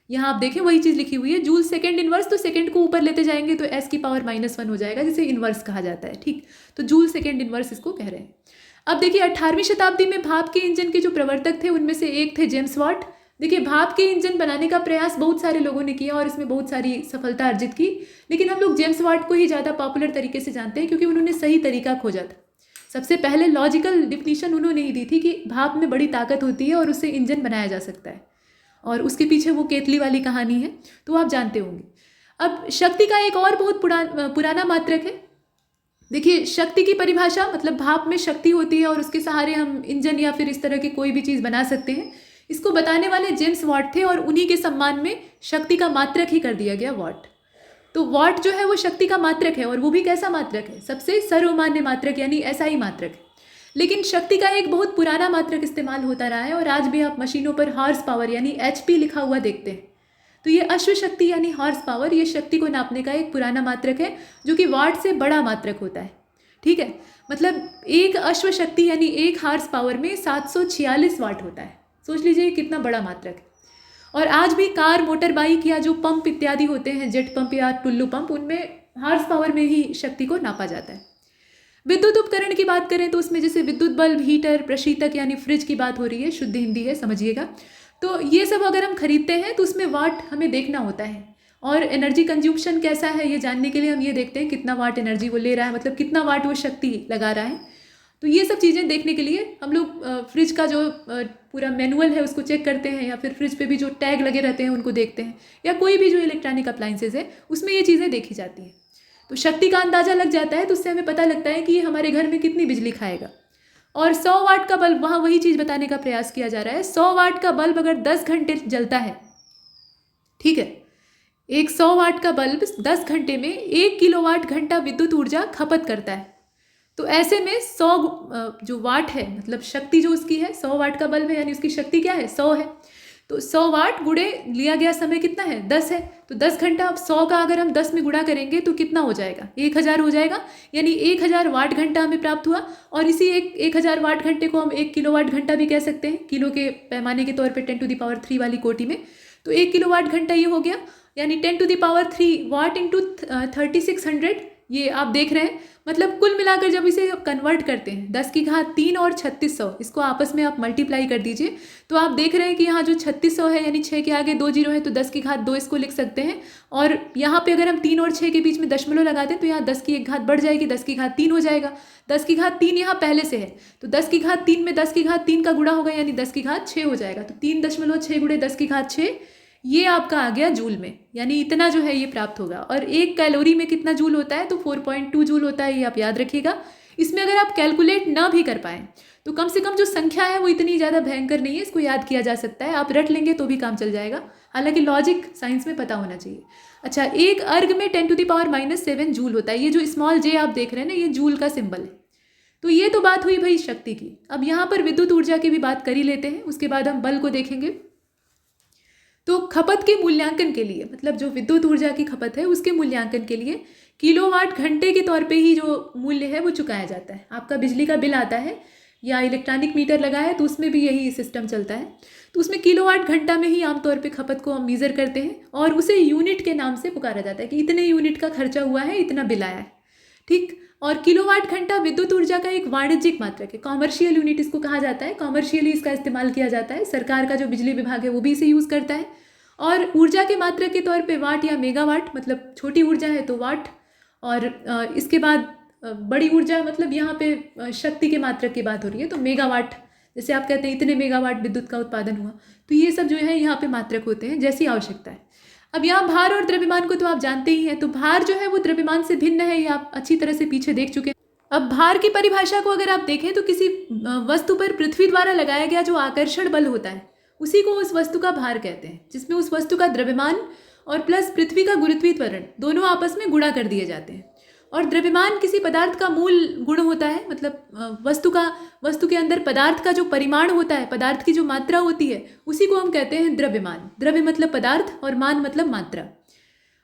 यहाँ आप देखें वही चीज़ लिखी हुई है, जूल सेकंड इनवर्स, तो सेकंड को ऊपर लेते जाएंगे तो s की पावर -1 हो जाएगा, जिसे इनवर्स कहा जाता है। ठीक, तो जूल सेकंड इनवर्स इसको कह रहे हैं। अब देखिए 18वीं शताब्दी में भाप के इंजन के जो प्रवर्तक थे उनमें से एक थे जेम्स वाट। देखिए भाप के इंजन बनाने का प्रयास बहुत सारे लोगों ने किया और इसमें बहुत सारी सफलता अर्जित की, लेकिन हम लोग जेम्स वाट को ही ज़्यादा पॉपुलर तरीके से जानते हैं क्योंकि उन्होंने सही तरीका खोजा था। सबसे पहले लॉजिकल डिफिनीशन उन्होंने ही दी थी कि भाप में बड़ी ताकत होती है और उससे इंजन बनाया जा सकता है, और उसके पीछे वो केतली वाली कहानी है, तो आप जानते होंगे। अब शक्ति का एक और बहुत पुराना मात्रक है। देखिए शक्ति की परिभाषा, मतलब भाप में शक्ति होती है और उसके सहारे हम इंजन या फिर इस तरह की कोई भी चीज़ बना सकते हैं, इसको बताने वाले जेम्स वाट थे और उन्हीं के सम्मान में शक्ति का मात्रक ही कर दिया गया वाट। तो वाट जो है वो शक्ति का मात्रक है, और वो भी कैसा मात्रक है? सबसे सर्वमान्य मात्रक, यानी ऐसा ही मात्रक है। लेकिन शक्ति का एक बहुत पुराना मात्रक इस्तेमाल होता रहा है और आज भी आप मशीनों पर हॉर्स पावर यानी HP लिखा हुआ देखते हैं। तो ये अश्व शक्ति यानी हॉर्स पावर, ये शक्ति को नापने का एक पुराना मात्रक है जो कि वाट से बड़ा मात्रक होता है। ठीक है, मतलब एक अश्व शक्ति यानी एक हॉर्स पावर में 746 वाट होता है। सोच लीजिए कितना बड़ा मात्रक है। और आज भी कार, मोटर बाइक या जो पंप इत्यादि होते हैं, जेट पंप या टुल्लू पंप, उनमें हॉर्स पावर में ही शक्ति को नापा जाता है। विद्युत उपकरण की बात करें तो उसमें जैसे विद्युत बल्ब, हीटर, प्रशीतक यानी फ्रिज की बात हो रही है, शुद्ध हिंदी है समझिएगा। तो ये सब अगर हम खरीदते हैं तो उसमें वाट हमें देखना होता है, और एनर्जी कंज्यूम्शन कैसा है ये जानने के लिए हम ये देखते हैं कितना वाट एनर्जी वो ले रहा है, मतलब कितना वाट वो शक्ति लगा रहा है। तो ये सब चीज़ें देखने के लिए हम लोग फ्रिज का जो पूरा मैनुअल है उसको चेक करते हैं, या फिर फ्रिज पे भी जो टैग लगे रहते हैं उनको देखते हैं, या कोई भी जो इलेक्ट्रॉनिक अप्लाइंसेज है उसमें ये चीज़ें देखी जाती हैं। तो शक्ति का अंदाज़ा लग जाता है, तो उससे हमें पता लगता है कि ये हमारे घर में कितनी बिजली खाएगा। और 100 वाट का बल्ब, वहाँ वही चीज़ बताने का प्रयास किया जा रहा है। 100 वाट का बल्ब अगर 10 घंटे जलता है, ठीक है, एक 100 वाट का बल्ब 10 घंटे में 1 किलोवाट घंटा विद्युत ऊर्जा खपत करता है। तो ऐसे में 100 जो वाट है, मतलब शक्ति जो उसकी है, 100 वाट का बल्ब है यानी उसकी शक्ति क्या है? 100 है। तो 100 वाट गुणे लिया गया समय कितना है? 10 है। तो 10 घंटा, अब 100 का अगर हम 10 में गुणा करेंगे तो कितना हो जाएगा? 1000 हो जाएगा, यानी 1000 वाट घंटा हमें प्राप्त हुआ। और इसी 1000 वाट घंटे को हम 1 किलोवाट घंटा भी कह सकते हैं, किलो के पैमाने के तौर पे 10⁻³ वाली कोटि में। तो 1 किलोवाट घंटा ये हो गया, यानी 10⁻³ वाट इंटू 3600, ये आप देख रहे हैं। मतलब कुल मिलाकर जब इसे कन्वर्ट करते हैं 10 की घात 3 और 3600, इसको आपस में आप मल्टीप्लाई कर दीजिए, तो आप देख रहे हैं कि यहाँ जो 3600 है यानी 6 के आगे 2 जीरो है, तो 10 की घात 2 इसको लिख सकते हैं। और यहाँ पे अगर हम 3 और 6 के बीच में दशमलव लगाते हैं तो यहाँ 10 की 1 घात बढ़ जाएगी, 10 की घात 3 हो जाएगा। 10 की घात 3 यहाँ पहले से है, तो 10 की घात 3 में 10 की घात 3 का गुणा होगा, यानी 10 की घात 6 हो जाएगा। तो 3.6 गुणे 10 की घात 6, ये आपका आ गया जूल में, यानी इतना जो है ये प्राप्त होगा। और 1 कैलोरी में कितना जूल होता है? तो 4.2 जूल होता है, ये आप याद रखिएगा। इसमें अगर आप कैलकुलेट ना भी कर पाएँ तो कम से कम जो संख्या है वो इतनी ज़्यादा भयंकर नहीं है, इसको याद किया जा सकता है, आप रट लेंगे तो भी काम चल जाएगा। हालांकि लॉजिक साइंस में पता होना चाहिए। अच्छा, एक अर्ग में 10⁻⁻7 जूल होता है। ये जो स्मॉल जे आप देख रहे हैं ना, ये जूल का सिंबल है। तो ये तो बात हुई भाई शक्ति की। अब यहाँ पर विद्युत ऊर्जा की भी बात कर ही लेते हैं, उसके बाद हम बल को देखेंगे। तो खपत के मूल्यांकन के लिए, मतलब जो विद्युत ऊर्जा की खपत है उसके मूल्यांकन के लिए किलोवाट घंटे के तौर पे ही जो मूल्य है वो चुकाया जाता है। आपका बिजली का बिल आता है या इलेक्ट्रॉनिक मीटर लगा है तो उसमें भी यही सिस्टम चलता है। तो उसमें किलोवाट घंटा में ही आमतौर पे खपत को हम मीज़र करते हैं और उसे यूनिट के नाम से पुकारा जाता है कि इतने यूनिट का खर्चा हुआ है, इतना बिल आया है। ठीक, और किलोवाट घंटा विद्युत ऊर्जा का एक वाणिज्यिक मात्रक है, कॉमर्शियल यूनिट इसको कहा जाता है। कॉमर्शियली इसका इस्तेमाल किया जाता है, सरकार का जो बिजली विभाग है वो भी इसे यूज़ करता है। और ऊर्जा के मात्रक के तौर पे वाट या मेगावाट, मतलब छोटी ऊर्जा है तो वाट, और इसके बाद बड़ी ऊर्जा मतलब यहाँ पे शक्ति के मात्रक की बात हो रही है तो मेगावाट। जैसे आप कहते हैं इतने मेगावाट विद्युत का उत्पादन हुआ, तो ये सब जो है यहाँ पे मात्रक होते हैं जैसी आवश्यकता है। अब यहाँ भार और द्रव्यमान को तो आप जानते ही हैं, तो भार जो है वो द्रव्यमान से भिन्न है, ये आप अच्छी तरह से पीछे देख चुके हैं। अब भार की परिभाषा को अगर आप देखें तो किसी वस्तु पर पृथ्वी द्वारा लगाया गया जो आकर्षण बल होता है उसी को उस वस्तु का भार कहते हैं, जिसमें उस वस्तु का द्रव्यमान और प्लस पृथ्वी का गुरुत्वीय त्वरण दोनों आपस में गुणा कर दिए जाते हैं। और द्रव्यमान किसी पदार्थ का मूल गुण होता है, मतलब वस्तु के अंदर पदार्थ का जो परिमाण होता है, पदार्थ की जो मात्रा होती है, उसी को हम कहते हैं द्रव्यमान। द्रव्य मतलब पदार्थ और मान मतलब मात्रा।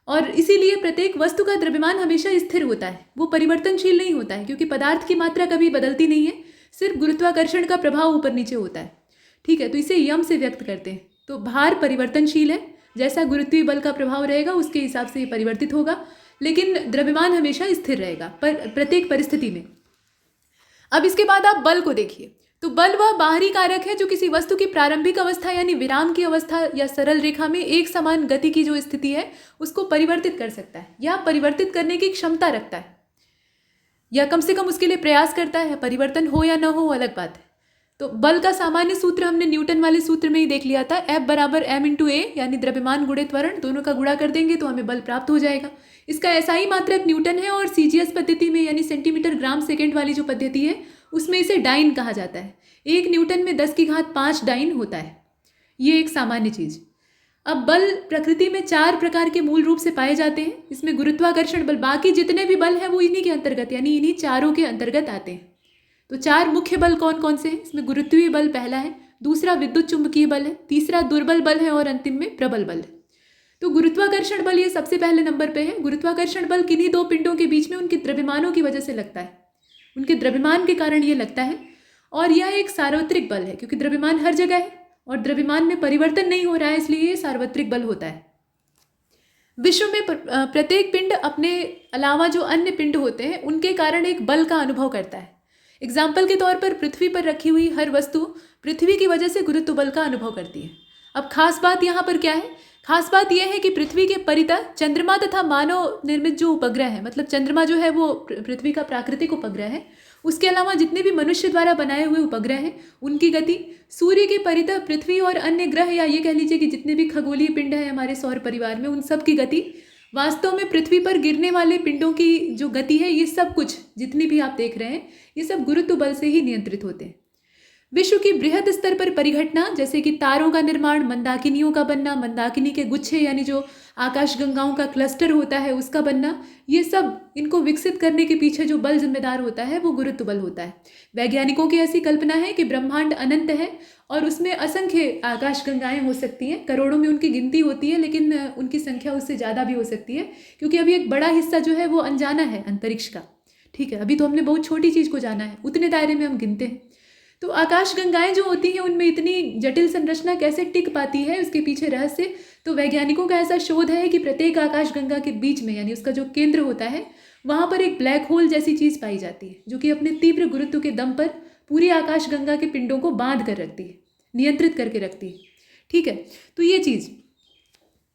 और इसीलिए प्रत्येक वस्तु का द्रव्यमान हमेशा स्थिर होता है, वो परिवर्तनशील नहीं होता है, क्योंकि पदार्थ की मात्रा कभी बदलती नहीं है, सिर्फ गुरुत्वाकर्षण का प्रभाव ऊपर नीचे होता है। ठीक है, तो इसे यम से व्यक्त करते हैं। तो भार परिवर्तनशील है, जैसा गुरुत्वीय बल का प्रभाव रहेगा उसके हिसाब से ये परिवर्तित होगा, लेकिन द्रव्यमान हमेशा स्थिर रहेगा प्रत्येक परिस्थिति में। अब इसके बाद आप बल को देखिए। तो बल वह बाहरी कारक है जो किसी वस्तु की प्रारंभिक अवस्था यानी विराम की अवस्था या सरल रेखा में एक समान गति की जो स्थिति है उसको परिवर्तित कर सकता है, या परिवर्तित करने की क्षमता रखता है, या कम से कम उसके लिए प्रयास करता है। परिवर्तन हो या ना हो अलग बात है। तो बल का सामान्य सूत्र हमने न्यूटन वाले सूत्र में ही देख लिया था, F बराबर m इंटू ए, यानी द्रव्यमान गुणे त्वरण, दोनों का गुणा कर देंगे तो हमें बल प्राप्त हो जाएगा। इसका एसआई मात्रक न्यूटन है, और सीजीएस पद्धति में यानी सेंटीमीटर ग्राम सेकेंड वाली जो पद्धति है उसमें इसे डाइन कहा जाता है। 1 न्यूटन में 10⁵ डाइन होता है, ये एक सामान्य चीज़। अब बल प्रकृति में 4 प्रकार के मूल रूप से पाए जाते हैं। इसमें गुरुत्वाकर्षण बल, बाकी जितने भी बल हैं वो इन्हीं के अंतर्गत यानी इन्हीं चारों के अंतर्गत आते हैं। तो 4 मुख्य बल कौन कौन से हैं? इसमें गुरुत्वीय बल पहला है, दूसरा विद्युत चुंबकीय बल है, तीसरा दुर्बल बल है, और अंतिम में प्रबल बल है। तो गुरुत्वाकर्षण बल ये सबसे पहले नंबर पे है। गुरुत्वाकर्षण बल किन्हीं 2 पिंडों के बीच में उनके द्रव्यमानों की वजह से लगता है, उनके द्रव्यमान के कारण ये लगता है। और यह एक सार्वत्रिक बल है, क्योंकि द्रव्यमान हर जगह है और द्रव्यमान में परिवर्तन नहीं हो रहा है, इसलिए ये सार्वत्रिक बल होता है। विश्व में प्रत्येक पिंड अपने अलावा जो अन्य पिंड होते हैं उनके कारण एक बल का अनुभव करता है। एग्जाम्पल के तौर पर पृथ्वी पर रखी हुई हर वस्तु पृथ्वी की वजह से गुरुत्व बल का अनुभव करती है। अब खास बात यहाँ पर क्या है? खास बात यह है कि पृथ्वी के परितः चंद्रमा तथा मानव निर्मित जो उपग्रह है, मतलब चंद्रमा जो है वो पृथ्वी का प्राकृतिक उपग्रह है, उसके अलावा जितने भी मनुष्य द्वारा बनाए हुए उपग्रह हैं उनकी गति, सूर्य के परितः पृथ्वी और अन्य ग्रह, या ये कह लीजिए कि जितने भी खगोलीय पिंड हैं हमारे सौर परिवार में, उन सब की गति, वास्तव में पृथ्वी पर गिरने वाले पिंडों की जो गति है, ये सब कुछ जितनी भी आप देख रहे हैं ये सब गुरुत्व बल से ही नियंत्रित होते हैं। विश्व की बृहद स्तर पर परिघटना, जैसे कि तारों का निर्माण, मंदाकिनियों का बनना, मंदाकिनी के गुच्छे यानी जो आकाशगंगाओं का क्लस्टर होता है उसका बनना, ये सब इनको विकसित करने के पीछे जो बल जिम्मेदार होता है वो गुरुत्व बल होता है। वैज्ञानिकों की ऐसी कल्पना है कि ब्रह्मांड अनंत है और उसमें असंख्य आकाशगंगाएं हो सकती हैं, करोड़ों में उनकी गिनती होती है, लेकिन उनकी संख्या उससे ज़्यादा भी हो सकती है, क्योंकि अभी एक बड़ा हिस्सा जो है वो अनजाना है अंतरिक्ष का। ठीक है, अभी तो हमने बहुत छोटी चीज़ को जाना है, उतने दायरे में हम गिनते हैं। तो आकाशगंगाएं जो होती हैं उनमें इतनी जटिल संरचना कैसे टिक पाती है, उसके पीछे रहस्य। तो वैज्ञानिकों का ऐसा शोध है कि प्रत्येक आकाशगंगा के बीच में यानी उसका जो केंद्र होता है वहाँ पर एक ब्लैक होल जैसी चीज़ पाई जाती है, जो कि अपने तीव्र गुरुत्व के दम पर पूरी आकाशगंगा के पिंडों को बांध कर रखती है, नियंत्रित करके रखती है। ठीक है, तो ये चीज़।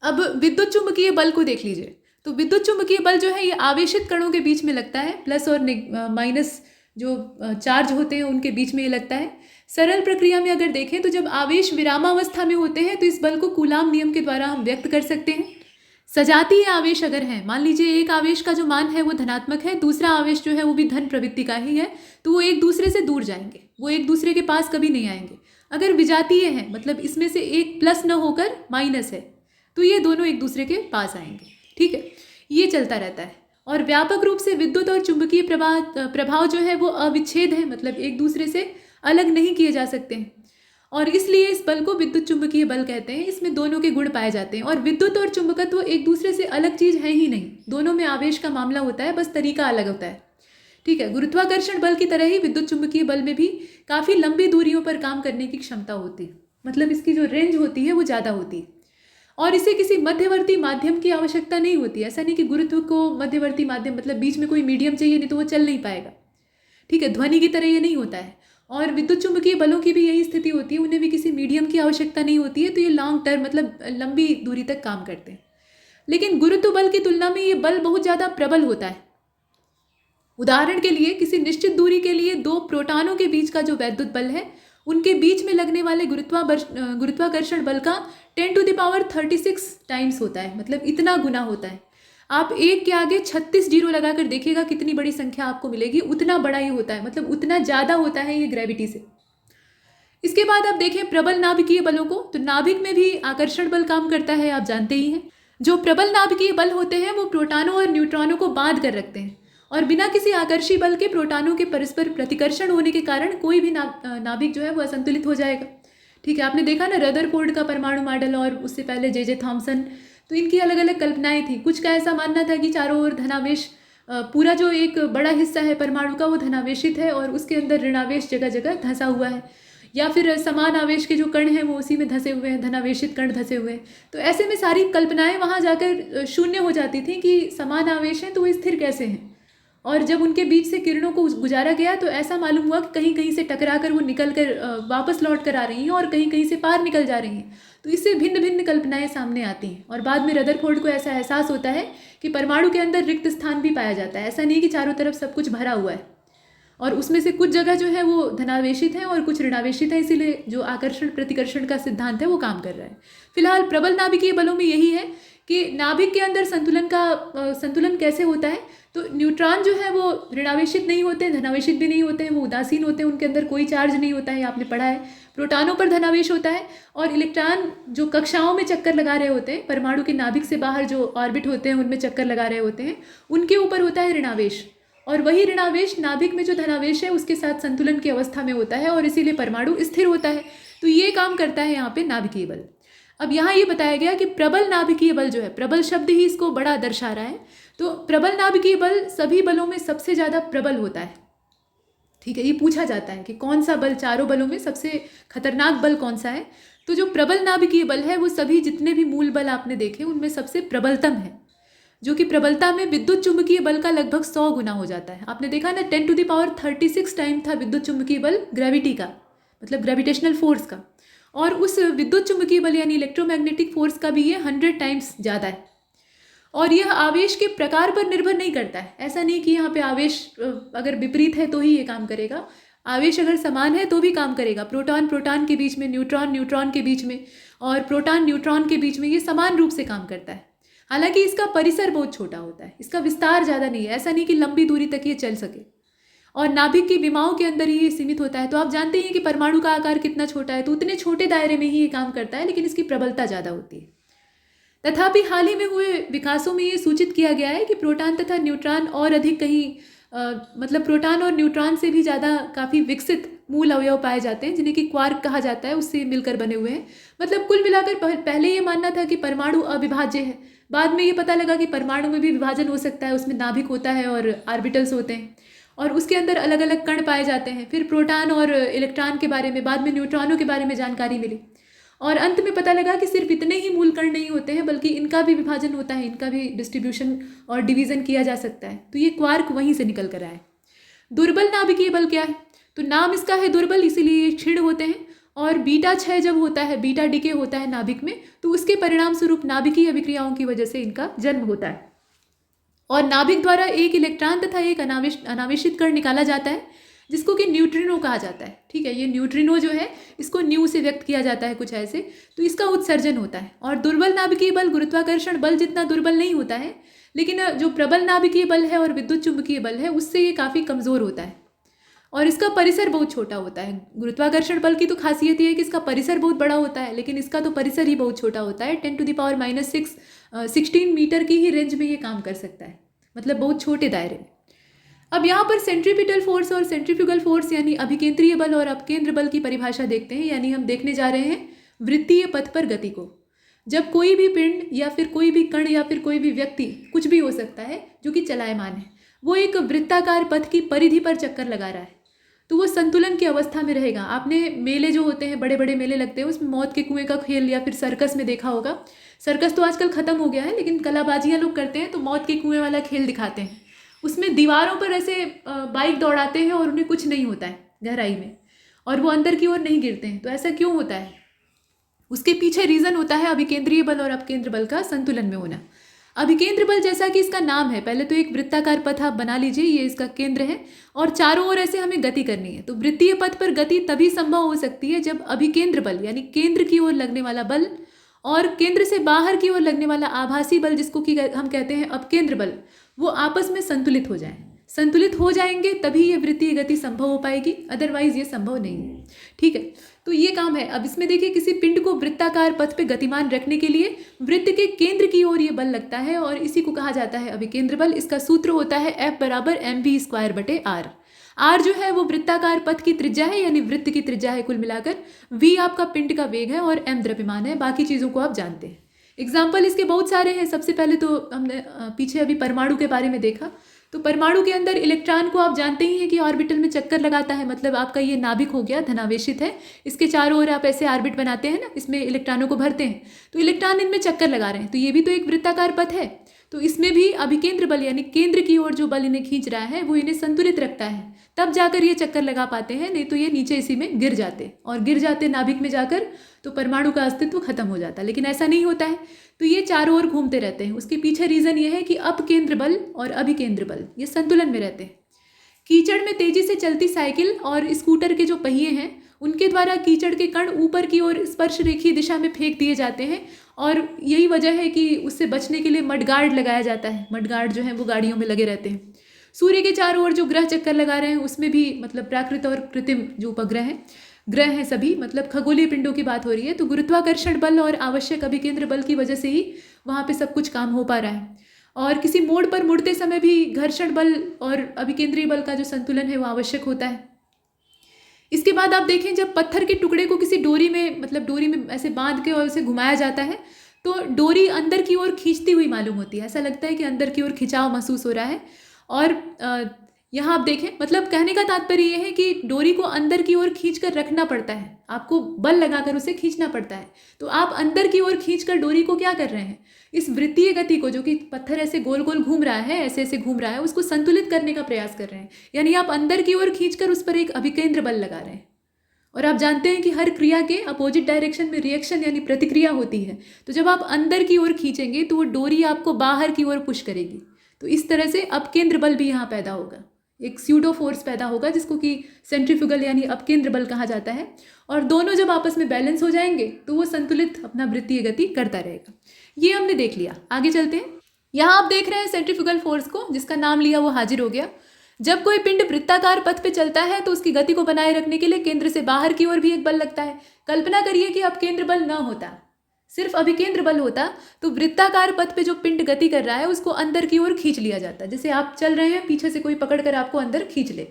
अब विद्युत चुंबकीय बल को देख लीजिए। तो विद्युत चुंबकीय बल जो है ये आवेशित कणों के बीच में लगता है, प्लस और माइनस जो चार्ज होते हैं उनके बीच में ये लगता है। सरल प्रक्रिया में अगर देखें तो जब आवेश विरामावस्था में होते हैं तो इस बल को कूलाम नियम के द्वारा हम व्यक्त कर सकते हैं। सजातीय आवेश अगर है, मान लीजिए एक आवेश का जो मान है वो धनात्मक है, दूसरा आवेश जो है वो भी धन प्रवृत्ति का ही है, तो वो एक दूसरे से दूर जाएंगे, वो एक दूसरे के पास कभी नहीं आएंगे। अगर विजातीय है, मतलब इसमें से एक प्लस न होकर माइनस है, तो ये दोनों एक दूसरे के पास आएंगे। ठीक है, ये चलता रहता है। और व्यापक रूप से विद्युत और चुंबकीय प्रभाव जो है वो अविच्छेद है, मतलब एक दूसरे से अलग नहीं किए जा सकते हैं, और इसलिए इस बल को विद्युत चुंबकीय बल कहते हैं। इसमें दोनों के गुण पाए जाते हैं, और विद्युत और चुंबकत्व एक दूसरे से अलग चीज़ है ही नहीं, दोनों में आवेश का मामला होता है, बस तरीका अलग होता है। ठीक है, गुरुत्वाकर्षण बल की तरह ही विद्युत चुंबकीय बल में भी काफ़ी लंबी दूरियों पर काम करने की क्षमता होती है, मतलब इसकी जो रेंज होती है वो ज़्यादा होती है, और इसे किसी मध्यवर्ती माध्यम की आवश्यकता नहीं होती। ऐसा नहीं कि गुरुत्व को मध्यवर्ती माध्यम, मतलब बीच में कोई मीडियम चाहिए, नहीं तो वो चल नहीं पाएगा। ठीक है, ध्वनि की तरह ये नहीं होता है। और विद्युत चुंबकीय बलों की भी यही स्थिति होती है, उन्हें भी किसी मीडियम की आवश्यकता नहीं होती है, तो ये लॉन्ग टर्म मतलब लंबी दूरी तक काम करते हैं। लेकिन गुरुत्व बल की तुलना में ये बल बहुत ज़्यादा प्रबल होता है। उदाहरण के लिए किसी निश्चित दूरी के लिए 2 प्रोटॉनों के बीच का जो वैद्युत बल है, उनके बीच में लगने वाले गुरुत्वाकर्षण बल का 10⁻36 टाइम्स होता है, मतलब इतना गुना होता है। आप 1 के आगे 36 जीरो लगाकर देखिएगा कितनी बड़ी संख्या आपको मिलेगी, उतना बड़ा ही होता है, मतलब उतना ज़्यादा होता है ये ग्रेविटी से। इसके बाद आप देखें प्रबल नाभिकीय बलों को, तो नाभिक में भी आकर्षण बल काम करता है, आप जानते ही हैं। जो प्रबल नाभिकीय बल होते हैं वो प्रोटॉनों और न्यूट्रॉनों को बांध कर रखते हैं, और बिना किसी आकर्षी बल के प्रोटॉनों के परस्पर प्रतिकर्षण होने के कारण कोई भी नाभिक जो है वो असंतुलित हो जाएगा। ठीक है, आपने देखा ना रदरफोर्ड का परमाणु मॉडल और उससे पहले जे थॉमसन, तो इनकी अलग अलग कल्पनाएं थी। कुछ का ऐसा मानना था कि चारों ओर धनावेश, पूरा जो एक बड़ा हिस्सा है परमाणु का वो धनावेशित है और उसके अंदर ऋणावेश जगह जगह धंसा हुआ है, या फिर समान आवेश के जो कण हैं वो उसी में धंसे हुए हैं, धनावेशित कण धंसे हुए हैं। तो ऐसे में सारी कल्पनाएं वहाँ जाकर शून्य हो जाती थी कि समान आवेश हैं तो वो स्थिर कैसे हैं। और जब उनके बीच से किरणों को गुजारा गया तो ऐसा मालूम हुआ कि कहीं कहीं से टकरा कर वो निकल कर वापस लौट कर आ रही हैं और कहीं कहीं से पार निकल जा रही हैं। तो इससे भिन्न भिन्न कल्पनाएं सामने आती हैं और बाद में रदरफोर्ड को ऐसा एहसास होता है कि परमाणु के अंदर रिक्त स्थान भी पाया जाता है। ऐसा नहीं कि चारों तरफ सब कुछ भरा हुआ है और उसमें से कुछ जगह जो है वो धनावेशित है और कुछ ऋणावेशित है, इसीलिए जो आकर्षण प्रतिकर्षण का सिद्धांत है वो काम कर रहा है। फिलहाल प्रबल नाभिकीय बलों में यही है कि नाभिक के अंदर संतुलन कैसे होता है। तो न्यूट्रॉन जो है वो ऋणावेशित नहीं होते, धनावेशित भी नहीं होते हैं, वो उदासीन होते हैं, उनके अंदर कोई चार्ज नहीं होता है, आपने पढ़ा है। प्रोटॉनों पर धनावेश होता है और इलेक्ट्रॉन जो कक्षाओं में चक्कर लगा रहे होते हैं, परमाणु के नाभिक से बाहर जो ऑर्बिट होते हैं उनमें चक्कर लगा रहे होते हैं, उनके ऊपर होता है ऋणावेश। और वही ऋणावेश नाभिक में जो धनावेश है उसके साथ संतुलन की अवस्था में होता है और इसीलिए परमाणु स्थिर होता है। तो ये काम करता है यहाँ पे नाभिकीय बल। अब यहाँ ये बताया गया कि प्रबल नाभिकीय बल जो है, प्रबल शब्द ही इसको बड़ा दर्शा रहा है, तो प्रबल नाभिकीय बल सभी बलों में सबसे ज़्यादा प्रबल होता है। ठीक है, ये पूछा जाता है कि कौन सा बल चारों बलों में सबसे खतरनाक बल कौन सा है। तो जो प्रबल नाभिकीय बल है वो सभी जितने भी मूल बल आपने देखे उनमें सबसे प्रबलतम है, जो कि प्रबलता में विद्युत चुंबकीय बल का लगभग 100 गुना हो जाता है। आपने देखा ना 10⁻36 टाइम था विद्युत चुंबकीय बल ग्रेविटी का, मतलब ग्रेविटेशनल फोर्स का, और उस विद्युत चुंबकीय बल यानी इलेक्ट्रोमैग्नेटिक फोर्स का भी ये 100 टाइम्स ज़्यादा है। और यह आवेश के प्रकार पर निर्भर नहीं करता है। ऐसा नहीं कि यहाँ पे आवेश अगर विपरीत है तो ही ये काम करेगा, आवेश अगर समान है तो भी काम करेगा। प्रोटॉन प्रोटॉन के बीच में, न्यूट्रॉन न्यूट्रॉन के बीच में और प्रोटॉन न्यूट्रॉन के बीच में ये समान रूप से काम करता है। हालांकि इसका परिसर बहुत छोटा होता है, इसका विस्तार ज़्यादा नहीं है, ऐसा नहीं कि लंबी दूरी तक ये चल सके, और नाभिक की विमाओं के अंदर ही ये सीमित होता है। तो आप जानते हैं कि परमाणु का आकार कितना छोटा है, तो उतने छोटे दायरे में ही ये काम करता है, लेकिन इसकी प्रबलता ज़्यादा होती है। तथापि हाल ही में हुए विकासों में ये सूचित किया गया है कि प्रोटॉन तथा न्यूट्रॉन और अधिक कहीं मतलब प्रोटॉन और न्यूट्रॉन से भी ज़्यादा काफ़ी विकसित मूल अवयव पाए जाते हैं, जिन्हें कि क्वार्क कहा जाता है, उससे मिलकर बने हुए हैं। मतलब कुल मिलाकर पहले ये मानना था कि परमाणु अविभाज्य है, बाद में ये पता लगा कि परमाणु में भी विभाजन हो सकता है, उसमें नाभिक होता है और ऑर्बिटल्स होते हैं और उसके अंदर अलग अलग कण पाए जाते हैं। फिर प्रोटॉन और इलेक्ट्रॉन के बारे में, बाद में न्यूट्रॉनों के बारे में जानकारी मिली और अंत में पता लगा कि सिर्फ इतने ही मूल कण नहीं होते हैं, बल्कि इनका भी विभाजन होता है, इनका भी डिस्ट्रीब्यूशन और डिवीज़न किया जा सकता है। तो ये क्वार्क वहीं से निकल कर आए। दुर्बल नाभिकीय बल क्या है? तो नाम इसका है दुर्बल, इसीलिए ये क्षीण होते हैं। और बीटा क्षय जब होता है, बीटा डिके होता है नाभिक में, तो उसके परिणाम स्वरूप नाभिकीय अभिक्रियाओं की वजह से इनका जन्म होता है। और नाभिक द्वारा एक इलेक्ट्रॉन तथा एक अनावेशित कण निकाला जाता है, जिसको कि न्यूट्रिनो कहा जाता है। ठीक है, ये न्यूट्रिनो जो है इसको न्यू से व्यक्त किया जाता है कुछ ऐसे, तो इसका उत्सर्जन होता है। और दुर्बल नाभिकीय बल गुरुत्वाकर्षण बल जितना दुर्बल नहीं होता है, लेकिन जो प्रबल नाभिकीय बल है और विद्युत चुंबकीय बल है उससे ये काफ़ी कमज़ोर होता है और इसका परिसर बहुत छोटा होता है। गुरुत्वाकर्षण बल की तो खासियत ये है कि इसका परिसर बहुत बड़ा होता है, लेकिन इसका तो परिसर ही बहुत छोटा होता है। 10⁻⁻16 मीटर की ही रेंज में ये काम कर सकता है, मतलब बहुत छोटे दायरे में। अब यहाँ पर सेंट्रीपिटल फोर्स और सेंट्रीफ्यूगल फोर्स यानी अभिकेंद्रीय बल और अपकेंद्र बल की परिभाषा देखते हैं। यानी हम देखने जा रहे हैं वृत्तीय पथ पर गति को। जब कोई भी पिंड या फिर कोई भी कण या फिर कोई भी व्यक्ति, कुछ भी हो सकता है जो कि चलायमान है, वो एक वृत्ताकार पथ की परिधि पर चक्कर लगा रहा है, तो वो संतुलन की अवस्था में रहेगा। आपने मेले जो होते हैं, बड़े बड़े मेले लगते हैं, उसमें मौत के कुएं का खेल या फिर सर्कस में देखा होगा। सर्कस तो आजकल ख़त्म हो गया है, लेकिन कलाबाजियाँ लोग करते हैं तो मौत के कुएं वाला खेल दिखाते हैं। उसमें दीवारों पर ऐसे बाइक दौड़ाते हैं और उन्हें कुछ नहीं होता है गहराई में, और वो अंदर की ओर नहीं गिरते हैं। तो ऐसा क्यों होता है? उसके पीछे रीज़न होता है अभिकेंद्रीय बल और अपकेंद्र बल का संतुलन में होना। अभिकेंद्र बल जैसा कि इसका नाम है, पहले तो एक वृत्ताकार पथ आप बना लीजिए, ये इसका केंद्र है और चारों ओर ऐसे हमें गति करनी है। तो वृत्तीय पथ पर गति तभी संभव हो सकती है जब अभिकेंद्र बल यानी केंद्र की ओर लगने वाला बल और केंद्र से बाहर की ओर लगने वाला आभासी बल, जिसको कि हम कहते हैं अपकेंद्र बल, वो आपस में संतुलित हो जाए, संतुलित हो जाएंगे तभी ये वृत्तीय गति संभव हो पाएगी, अदरवाइज ये संभव नहीं है। ठीक है, तो ये काम है। अब इसमें देखिए, किसी पिंड को वृत्ताकार पथ पे गतिमान रखने के लिए वृत्त के केंद्र की ओर ये बल लगता है और इसी को कहा जाता है अभिकेंद्र बल। इसका सूत्र होता है F बराबर mv²/r। r जो है वो वृत्ताकार पथ की त्रिज्या है, यानी वृत्त की त्रिज्या है कुल मिलाकर। v आपका पिंड का वेग है और m द्रव्यमान है। बाकी चीज़ों को आप जानते हैं। एग्जाम्पल इसके बहुत सारे हैं। सबसे पहले तो हमने पीछे अभी परमाणु के बारे में देखा। तो परमाणु के अंदर इलेक्ट्रॉन को आप जानते ही हैं कि ऑर्बिटल में चक्कर लगाता है, मतलब आपका ये नाभिक हो गया, धनावेशित है। इसके चारों ओर आप ऐसे ऑर्बिट बनाते हैं ना, इसमें इलेक्ट्रॉनों को भरते हैं, तो इलेक्ट्रॉन इनमें चक्कर लगा रहे हैं। तो ये भी तो एक वृत्ताकार पथ है। तो इसमें भी अभिकेंद्र बल यानी केंद्र की ओर जो बल इन्हें खींच रहा है वो इन्हें संतुलित रखता है, तब जाकर ये चक्कर लगा पाते हैं, नहीं तो ये नीचे इसी में गिर जाते, और गिर जाते नाभिक में जाकर तो परमाणु का अस्तित्व खत्म हो जाता। लेकिन ऐसा नहीं होता है, तो ये चारों ओर घूमते रहते हैं। उसके पीछे रीज़न ये है कि अपकेंद्र बल और अभिकेंद्र बल ये संतुलन में रहते हैं। कीचड़ में तेजी से चलती साइकिल और स्कूटर के जो पहिए हैं उनके द्वारा कीचड़ के कण ऊपर की ओर स्पर्श रेखीय दिशा में फेंक दिए जाते हैं, और यही वजह है कि उससे बचने के लिए मडगार्ड लगाया जाता है। मडगार्ड जो है वो गाड़ियों में लगे रहते हैं। सूर्य के चारों ओर जो ग्रह चक्कर लगा रहे हैं उसमें भी मतलब प्राकृत और कृत्रिम जो उपग्रह हैं, ग्रह हैं सभी, मतलब खगोलीय पिंडों की बात हो रही है। तो गुरुत्वाकर्षण बल और आवश्यक अभिकेंद्र बल की वजह से ही वहाँ पे सब कुछ काम हो पा रहा है। और किसी मोड़ पर मुड़ते समय भी घर्षण बल और अभिकेंद्रीय बल का जो संतुलन है वो आवश्यक होता है। इसके बाद आप देखें, जब पत्थर के टुकड़े को किसी डोरी में, मतलब डोरी में ऐसे बांध के और उसे घुमाया जाता है तो डोरी अंदर की ओर खींचती हुई मालूम होती है। ऐसा लगता है कि अंदर की ओर खिंचाव महसूस हो रहा है। और यहाँ आप देखें, मतलब कहने का तात्पर्य यह है कि डोरी को अंदर की ओर खींच कर रखना पड़ता है, आपको बल लगाकर उसे खींचना पड़ता है। तो आप अंदर की ओर खींचकर डोरी को क्या कर रहे हैं, इस वृत्तीय गति को, जो कि पत्थर ऐसे गोल गोल घूम रहा है, ऐसे ऐसे घूम रहा है, उसको संतुलित करने का प्रयास कर रहे हैं। यानी आप अंदर की ओर खींचकर उस पर एक अभिकेंद्र बल लगा रहे हैं। और आप जानते हैं कि हर क्रिया के अपोजिट डायरेक्शन में रिएक्शन यानी प्रतिक्रिया होती है। तो जब आप अंदर की ओर खींचेंगे तो वो डोरी आपको बाहर की ओर पुश करेगी। तो इस तरह से अपकेंद्र बल भी यहाँ पैदा होगा, एक स्यूडो फोर्स पैदा होगा जिसको कि सेंट्रीफ्यूगल यानी अपकेंद्र बल कहा जाता है। और दोनों जब आपस में बैलेंस हो जाएंगे तो वो संतुलित अपना वृत्तीय गति करता रहेगा। ये हमने देख लिया। आगे चलते हैं। यहाँ आप देख रहे हैं सेंट्रीफ्यूगल फोर्स को, जिसका नाम लिया वो हाजिर हो गया। जब कोई पिंड वृत्ताकार पथ पे चलता है तो उसकी गति को बनाए रखने के लिए केंद्र से बाहर की ओर भी एक बल लगता है। कल्पना करिए कि अपकेंद्र बल ना होता, सिर्फ अभिकेंद्र बल होता, तो वृत्ताकार पथ पे जो पिंड गति कर रहा है उसको अंदर की ओर खींच लिया जाता। जैसे आप चल रहे हैं, पीछे से कोई पकड़ कर आपको अंदर खींच ले,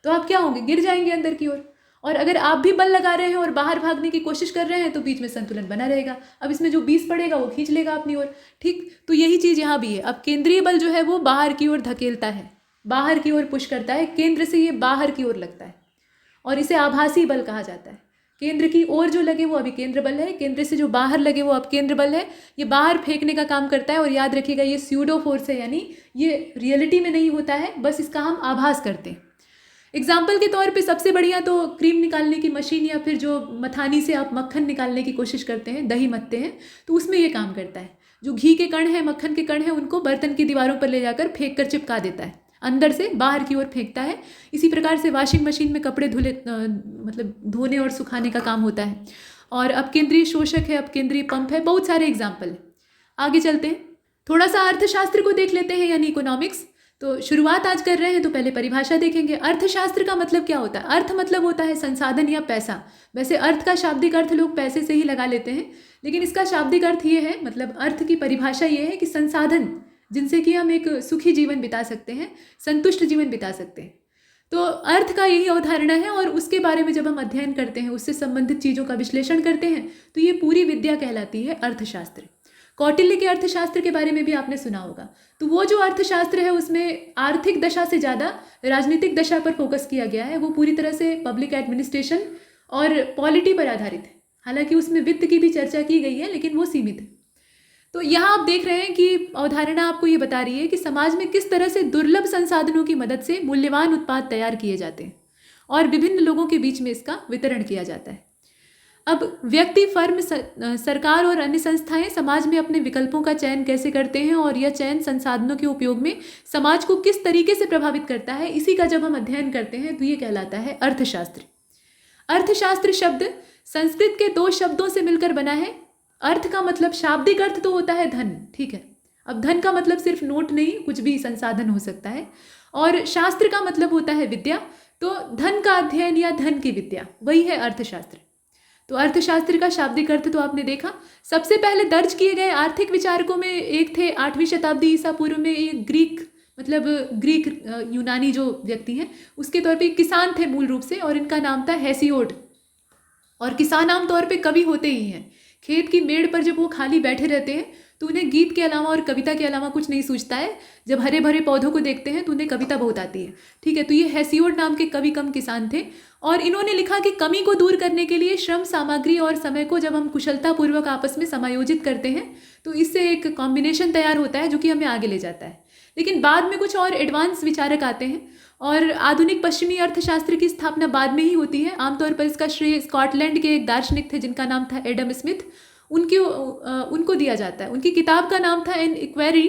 तो आप क्या होंगे, गिर जाएंगे अंदर की ओर। और अगर आप भी बल लगा रहे हैं और बाहर भागने की कोशिश कर रहे हैं तो बीच में संतुलन बना रहेगा। अब इसमें जो 20 पड़ेगा वो खींच लेगा अपनी ओर। ठीक, तो यही चीज़ यहाँ भी है। अब केंद्रीय बल जो है वो बाहर की ओर धकेलता है, बाहर की ओर पुश करता है, केंद्र से ये बाहर की ओर लगता है और इसे आभासी बल कहा जाता है। केंद्र की ओर जो लगे वो अभिकेंद्र बल है, केंद्र से जो बाहर लगे वो अपकेंद्र बल है। ये बाहर फेंकने का काम करता है। और याद रखिएगा, ये स्यूडो फोर्स है, यानी ये रियलिटी में नहीं होता है, बस इसका हम आभास करते हैं। एग्जाम्पल के तौर पे सबसे बढ़िया तो क्रीम निकालने की मशीन, या फिर जो मथानी से आप मक्खन निकालने की कोशिश करते हैं, दही मथते हैं, तो उसमें ये काम करता है। जो घी के कण हैं, मक्खन के कण हैं, उनको बर्तन की दीवारों पर ले जाकर फेंक कर चिपका देता है, अंदर से बाहर की ओर फेंकता है। इसी प्रकार से वॉशिंग मशीन में कपड़े मतलब धोने और सुखाने का काम होता है। और अपकेंद्रीय शोषक है, अपकेंद्रीय पंप है, बहुत सारे एग्जाम्पल हैं। आगे चलते हैं, थोड़ा सा अर्थशास्त्र को देख लेते हैं, यानी इकोनॉमिक्स। तो शुरुआत आज कर रहे हैं तो पहले परिभाषा देखेंगे। अर्थशास्त्र का मतलब क्या होता है? अर्थ मतलब होता है संसाधन या पैसा। वैसे अर्थ का शाब्दिक अर्थ लोग पैसे से ही लगा लेते हैं, लेकिन इसका शाब्दिक अर्थ ये है, मतलब अर्थ की परिभाषा ये है कि संसाधन जिनसे कि हम एक सुखी जीवन बिता सकते हैं, संतुष्ट जीवन बिता सकते हैं। तो अर्थ का यही अवधारणा है, और उसके बारे में जब हम अध्ययन करते हैं, उससे संबंधित चीज़ों का विश्लेषण करते हैं, तो ये पूरी विद्या कहलाती है अर्थशास्त्र। कौटिल्य के अर्थशास्त्र के बारे में भी आपने सुना होगा। तो वो जो अर्थशास्त्र है उसमें आर्थिक दशा से ज़्यादा राजनीतिक दशा पर फोकस किया गया है। वो पूरी तरह से पब्लिक एडमिनिस्ट्रेशन और पॉलिटी पर आधारित है। हालांकि उसमें वित्त की भी चर्चा की गई है, लेकिन वो सीमित है। तो यहाँ आप देख रहे हैं कि अवधारणा आपको ये बता रही है कि समाज में किस तरह से दुर्लभ संसाधनों की मदद से मूल्यवान उत्पाद तैयार किए जाते हैं और विभिन्न लोगों के बीच में इसका वितरण किया जाता है। अब व्यक्ति, फर्म, सरकार और अन्य संस्थाएं समाज में अपने विकल्पों का चयन कैसे करते हैं, और यह चयन संसाधनों के उपयोग में समाज को किस तरीके से प्रभावित करता है, इसी का जब हम अध्ययन करते हैं तो ये कहलाता है अर्थशास्त्र। अर्थशास्त्र शब्द संस्कृत के 2 शब्दों से मिलकर बना है। अर्थ का मतलब शाब्दिक अर्थ तो होता है धन, ठीक है। अब धन का मतलब सिर्फ नोट नहीं, कुछ भी संसाधन हो सकता है। और शास्त्र का मतलब होता है विद्या, तो धन का अध्ययन या धन की विद्या, वही है अर्थशास्त्र। तो अर्थशास्त्र का शाब्दिक अर्थ तो आपने देखा। सबसे पहले दर्ज किए गए आर्थिक विचारकों में एक थे 8वीं शताब्दी ईसा पूर्व में, एक ग्रीक यूनानी जो व्यक्ति हैं उसके तौर पे किसान थे मूल रूप से, और इनका नाम था हेसियोड। और किसान आमतौर पे कवि होते ही हैं। खेत की मेड़ पर जब वो खाली बैठे रहते हैं तो उन्हें गीत के अलावा और कविता के अलावा कुछ नहीं सूझता है। जब हरे भरे पौधों को देखते हैं तो उन्हें कविता बहुत आती है। ठीक है, तो ये हेसियोड नाम के कवि कम किसान थे, और इन्होंने लिखा कि कमी को दूर करने के लिए श्रम, सामग्री और समय को जब हम कुशलतापूर्वक आपस में समायोजित करते हैं तो इससे एक कॉम्बिनेशन तैयार होता है जो कि हमें आगे ले जाता है। लेकिन बाद में कुछ और एडवांस विचारक आते हैं, और आधुनिक पश्चिमी अर्थशास्त्र की स्थापना बाद में ही होती है। आमतौर पर इसका श्रेय स्कॉटलैंड के एक दार्शनिक थे जिनका नाम था एडम स्मिथ, उनको दिया जाता है। उनकी किताब का नाम था an inquiry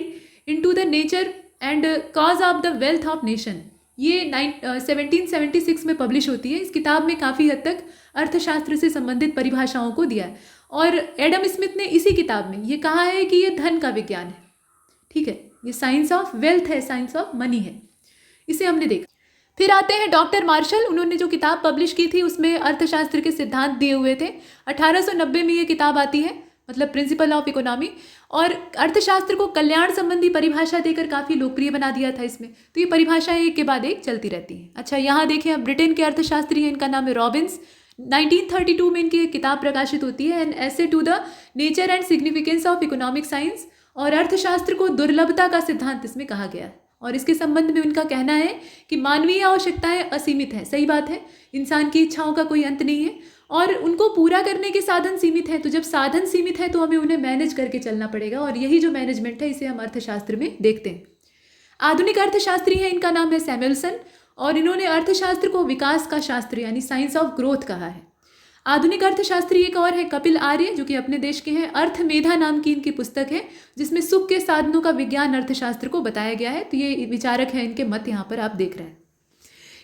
into the nature and cause of the wealth of nation. ये 1776 में पब्लिश होती है। इस किताब में काफ़ी हद तक अर्थशास्त्र से संबंधित परिभाषाओं को दिया है, और एडम स्मिथ ने इसी किताब में ये कहा है कि ये धन का विज्ञान है। ठीक है, ये साइंस ऑफ वेल्थ है, साइंस ऑफ मनी है, इसे हमने देखा। फिर आते हैं डॉक्टर मार्शल। उन्होंने जो किताब पब्लिश की थी उसमें अर्थशास्त्र के सिद्धांत दिए हुए थे। 1890 में ये किताब आती है, मतलब प्रिंसिपल ऑफ इकोनॉमी, और अर्थशास्त्र को कल्याण संबंधी परिभाषा देकर काफ़ी लोकप्रिय बना दिया था इसमें। तो ये परिभाषाएं एक के बाद एक चलती रहती हैं। अच्छा, यहाँ देखें, अब ब्रिटेन के अर्थशास्त्री हैं, इनका नाम है रॉबिन्स। 1932 में इनकी एक किताब प्रकाशित होती है, an essay to the nature and significance of economic science, और अर्थशास्त्र को दुर्लभता का सिद्धांत इसमें कहा गया है। और इसके संबंध में उनका कहना है कि मानवीय आवश्यकताएं असीमित हैं। सही बात है, इंसान की इच्छाओं का कोई अंत नहीं है, और उनको पूरा करने के साधन सीमित हैं। तो जब साधन सीमित है तो हमें उन्हें मैनेज करके चलना पड़ेगा, और यही जो मैनेजमेंट है इसे हम अर्थशास्त्र में देखते हैं। आधुनिक अर्थशास्त्री है, इनका नाम है सैमुएल्सन, और इन्होंने अर्थशास्त्र को विकास का शास्त्र यानी साइंस ऑफ ग्रोथ कहा है। आधुनिक अर्थशास्त्री एक और है कपिल आर्य, जो कि अपने देश के हैं। अर्थमेधा नाम की इनकी पुस्तक है जिसमें सुख के साधनों का विज्ञान अर्थशास्त्र को बताया गया है। तो ये विचारक हैं, इनके मत यहाँ पर आप देख रहे हैं।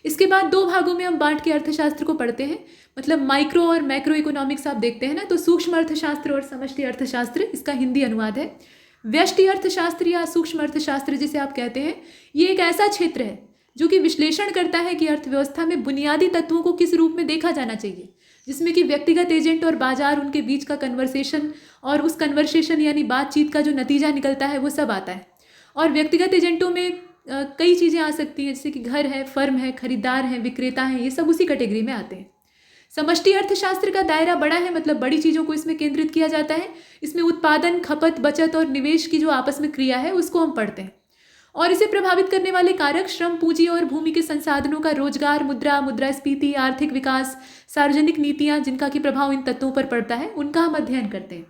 इसके बाद 2 भागों में हम बांट के अर्थशास्त्र को पढ़ते हैं, मतलब माइक्रो और मैक्रो इकोनॉमिक्स आप देखते हैं ना, तो सूक्ष्म अर्थशास्त्र और समष्टि अर्थशास्त्र, इसका हिंदी अनुवाद है। व्यष्टि अर्थशास्त्र या सूक्ष्म अर्थशास्त्र जिसे आप कहते हैं, ये एक ऐसा क्षेत्र है जो कि विश्लेषण करता है कि अर्थव्यवस्था में बुनियादी तत्वों को किस रूप में देखा जाना चाहिए, जिसमें कि व्यक्तिगत एजेंट और बाजार, उनके बीच का कन्वर्सेशन, और उस कन्वर्सेशन यानी बातचीत का जो नतीजा निकलता है वो सब आता है। और व्यक्तिगत एजेंटों में कई चीज़ें आ सकती हैं, जैसे कि घर है, फर्म है, खरीदार हैं, विक्रेता हैं, ये सब उसी कैटेगरी में आते हैं। समष्टि अर्थशास्त्र का दायरा बड़ा है, मतलब बड़ी चीज़ों को इसमें केंद्रित किया जाता है। इसमें उत्पादन, खपत, बचत और निवेश की जो आपस में क्रिया है उसको हम पढ़ते हैं, और इसे प्रभावित करने वाले कारक श्रम, पूंजी और भूमि के संसाधनों का रोजगार, मुद्रा, मुद्रास्फीति, आर्थिक विकास, सार्वजनिक नीतियां जिनका कि प्रभाव इन तत्वों पर पड़ता है, उनका हम अध्ययन करते हैं।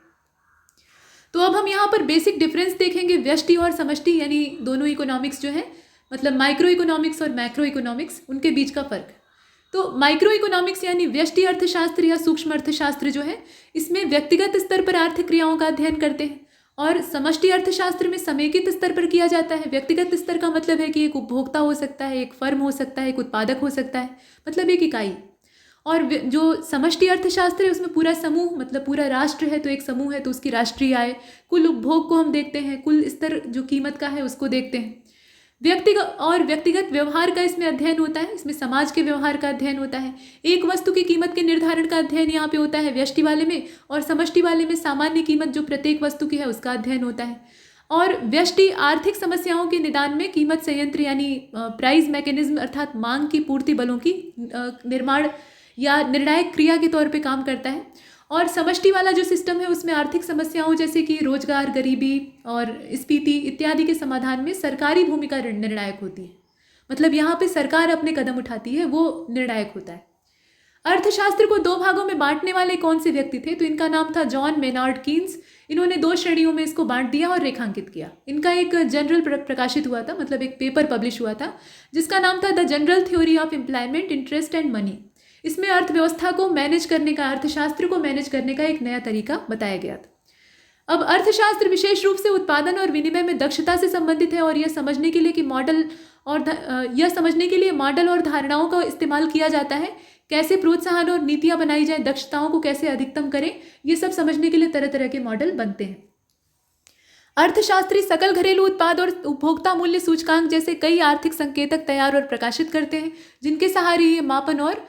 तो अब हम यहाँ पर बेसिक डिफरेंस देखेंगे व्यष्टि और समष्टि, यानी दोनों इकोनॉमिक्स जो है, मतलब माइक्रो इकोनॉमिक्स और मैक्रो इकोनॉमिक्स, उनके बीच का फर्क। तो माइक्रो इकोनॉमिक्स यानी व्यष्टि अर्थशास्त्र या सूक्ष्म अर्थशास्त्र जो है, इसमें व्यक्तिगत स्तर पर आर्थिक क्रियाओं का अध्ययन करते हैं, और समष्टि अर्थशास्त्र में समेकित स्तर पर किया जाता है। व्यक्तिगत स्तर का मतलब है कि एक उपभोक्ता हो सकता है, एक फर्म हो सकता है, एक उत्पादक हो सकता है, मतलब एक इकाई। और जो समष्टि अर्थशास्त्र है उसमें पूरा समूह, मतलब पूरा राष्ट्र है, तो एक समूह है तो उसकी राष्ट्रीय आय, कुल उपभोग को हम देखते हैं, कुल स्तर जो कीमत का है उसको देखते हैं। व्यक्तिगत व्यवहार का इसमें अध्ययन होता है, इसमें समाज के व्यवहार का अध्ययन होता है। एक वस्तु की कीमत के निर्धारण का अध्ययन यहाँ पे होता है व्यष्टि वाले में, और समष्टि वाले में सामान्य कीमत जो प्रत्येक वस्तु की है उसका अध्ययन होता है। और व्यष्टि आर्थिक समस्याओं के निदान में कीमत संयंत्र यानी प्राइस मैकेनिज्म, अर्थात मांग की पूर्ति बलों की निर्माण या निर्णायक क्रिया के तौर पे काम करता है। और समष्टि वाला जो सिस्टम है उसमें आर्थिक समस्याओं जैसे कि रोजगार, गरीबी और स्फीति इत्यादि के समाधान में सरकारी भूमिका निर्णायक होती है, मतलब यहाँ पे सरकार अपने कदम उठाती है, वो निर्णायक होता है। अर्थशास्त्र को 2 भागों में बांटने वाले कौन से व्यक्ति थे, तो इनका नाम था जॉन मेनार्ड कीन्स। इन्होंने 2 श्रेणियों में इसको बांट दिया और रेखांकित किया। इनका एक जनरल प्रकाशित हुआ था, मतलब एक पेपर पब्लिश हुआ था जिसका नाम था the general theory of employment, interest and money. इसमें अर्थव्यवस्था को मैनेज करने का, अर्थशास्त्र को मैनेज करने का एक नया तरीका बताया गया था। अब अर्थशास्त्र विशेष रूप से उत्पादन और विनिमय में दक्षता से संबंधित है, और यह समझने के लिए मॉडल और धारणाओं का इस्तेमाल किया जाता है, कैसे प्रोत्साहन और नीतियां बनाई जाए, दक्षताओं को कैसे अधिकतम करें, ये सब समझने के लिए तरह तरह के मॉडल बनते हैं। अर्थशास्त्री सकल घरेलू उत्पाद और उपभोक्ता मूल्य सूचकांक जैसे कई आर्थिक संकेतक तैयार और प्रकाशित करते हैं, जिनके सहारे ये मापन और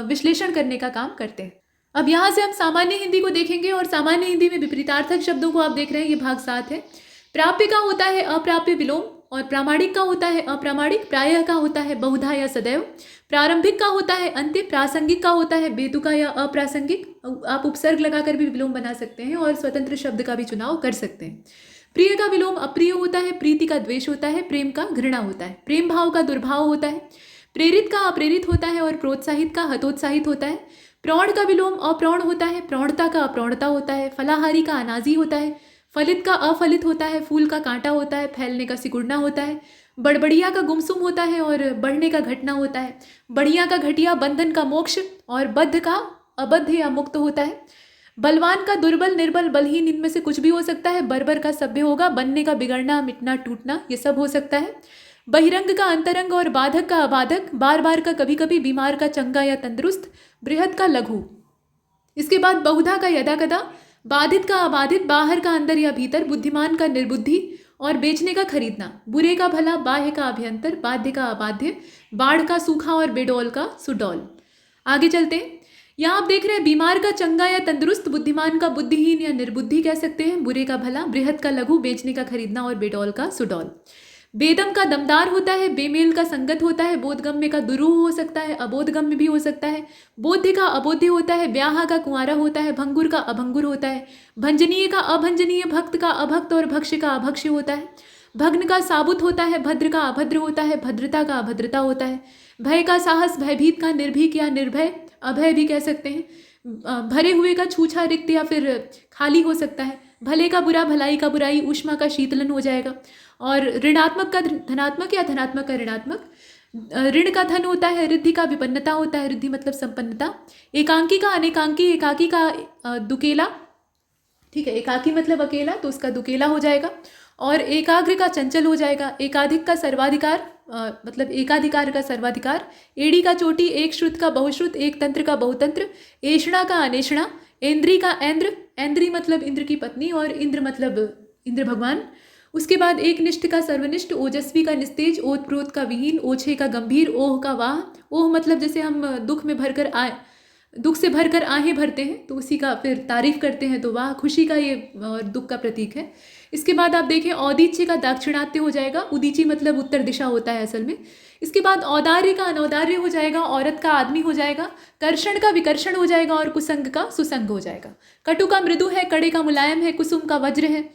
विश्लेषण करने का काम करते हैं। अब यहाँ से हम सामान्य हिंदी को देखेंगे और सामान्य हिंदी में विपरीतार्थक शब्दों को आप देख रहे हैं, ये भाग 7 है। प्राप्य का होता है अप्राप्य विलोम, और प्रामाणिक का होता है अप्रामाणिक, प्रायः का होता है बहुधा या सदैव, प्रारंभिक का होता है अंत्य, प्रासंगिक का होता है बेतुका या अप्रासंगिक। आप उपसर्ग लगाकर भी विलोम बना सकते हैं और स्वतंत्र शब्द का भी चुनाव कर सकते हैं। प्रिय का विलोम अप्रिय होता है, प्रीति का द्वेष होता है, प्रेम का घृणा होता है, प्रेम भाव का दुर्भाव होता है, प्रेरित का अप्रेरित होता है और प्रोत्साहित का हतोत्साहित होता है। प्रौढ़ का विलोम अप्रौढ़ होता है, प्रौढ़ता का अप्रौढ़ता होता है, फलाहारी का अनाजी होता है, फलित का अफलित होता है, फूल का कांटा होता है, फैलने का सिकुड़ना होता है, बड़बड़िया का गुमसुम होता है और बढ़ने का घटना होता है, बढ़िया का घटिया, बंधन का मोक्ष और बद्ध का अबद्ध या मुक्त होता है। बलवान का दुर्बल, निर्बल, बलहीन, इनमें से कुछ भी हो सकता है। बर्बर का सभ्य होगा, बनने का बिगड़ना, मिटना, टूटना, ये सब हो सकता है। बहिरंग का अंतरंग और बाधक का अबाधक, बार बार का कभी कभी, बीमार का चंगा या तंदुरुस्त, बृहद का लघु। इसके बाद बहुधा का यदा कदा, बाधित का अबाधित, बाहर का अंदर या भीतर, बुद्धिमान का निर्बुद्धि और बेचने का खरीदना, बुरे का भला, बाह्य का अभ्यंतर, बाध्य का अबाध्य, बाढ़ का सूखा और बेडौल का सुडौल। आगे चलते हैं। यहाँ आप देख रहे हैं बीमार का चंगा या तंदुरुस्त, बुद्धिमान का बुद्धिहीन या निर्बुद्धि कह सकते हैं, बुरे का भला, बृहद का लघु, बेचने का खरीदना और बेडौल का सुडौल। बेदम का दमदार होता है, बेमेल का संगत होता है, बोधगम्य का दुरूह हो सकता है, अबोधगम्य भी हो सकता है, बोध्य का अबोध्य होता है, ब्याहा का कुंवारा होता है, भंगुर का अभंगुर होता है, भंजनीय का अभंजनीय, भक्त का अभक्त और भक्ष्य का अभक्ष्य होता है, भग्न का साबुत होता है, भद्र का अभद्र होता है, भद्रता का अभद्रता होता है, भय का साहस, भयभीत का निर्भीक या निर्भय, अभय भी कह सकते हैं, भरे हुए का छूछा, रिक्त या फिर खाली हो सकता है, भले का बुरा, भलाई का बुराई, ऊष्मा का शीतलन हो जाएगा, और ऋणात्मक का धनात्मक या धनात्मक का ऋणात्मक। ऋण का धन होता है, रिद्धि का विपन्नता होता है, रिद्धि मतलब संपन्नता, एकांकी का अनेकांकी, एकाकी का दुकेला, ठीक है, एकाकी मतलब अकेला तो उसका दुकेला हो जाएगा, और एकाग्र का चंचल हो जाएगा, एकाधिक का सर्वाधिकार मतलब एकाधिकार का सर्वाधिकार, एड़ी का चोटी, एक श्रुत का बहुश्रुत, एक तंत्र का बहुतंत्र, ऐषणा का अनेषणा, ऐन्द्री का ऐन्द्र, ऐन्द्री मतलब इंद्र की पत्नी और इंद्र मतलब इंद्र भगवान। उसके बाद एक निष्ठ का सर्वनिष्ठ, ओजस्वी का निस्तेज, ओत प्रोत का विहीन, ओछे का गंभीर, ओह का वाह। ओह मतलब जैसे हम दुख से भरकर आहें भरते हैं तो उसी का फिर तारीफ करते हैं, तो वाह खुशी का ये और दुख का प्रतीक है। इसके बाद आप देखें औदीच्य का दाक्षिणात्य हो जाएगा, उदीची मतलब उत्तर दिशा होता है असल में। इसके बाद औदार्य का अनौदार्य हो जाएगा, औरत का आदमी हो जाएगा, कर्षण का विकर्षण हो जाएगा और कुसंग का सुसंग हो जाएगा। कटु का मृदु है, कड़े का मुलायम है, कुसुम का वज्र है।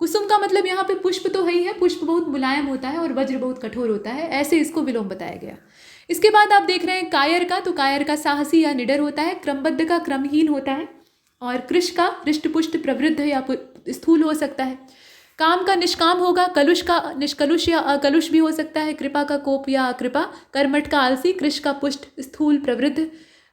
कुसुम का मतलब यहाँ पे पुष्प तो है ही है, पुष्प बहुत मुलायम होता है और वज्र बहुत कठोर होता है, ऐसे इसको विलोम बताया गया। इसके बाद आप देख रहे हैं कायर का, तो कायर का साहसी या निडर होता है, क्रमबद्ध का क्रमहीन होता है, और कृश का हृष्टपुष्ट प्रवृद्ध या स्थूल हो सकता है। काम का निष्काम होगा, कलुष का निष्कलुष या अकलुष भी हो सकता है, कृपा का कोप या अकृपा, कर्मठ का आलसी, कृश का पुष्ट स्थूल प्रवृद्ध,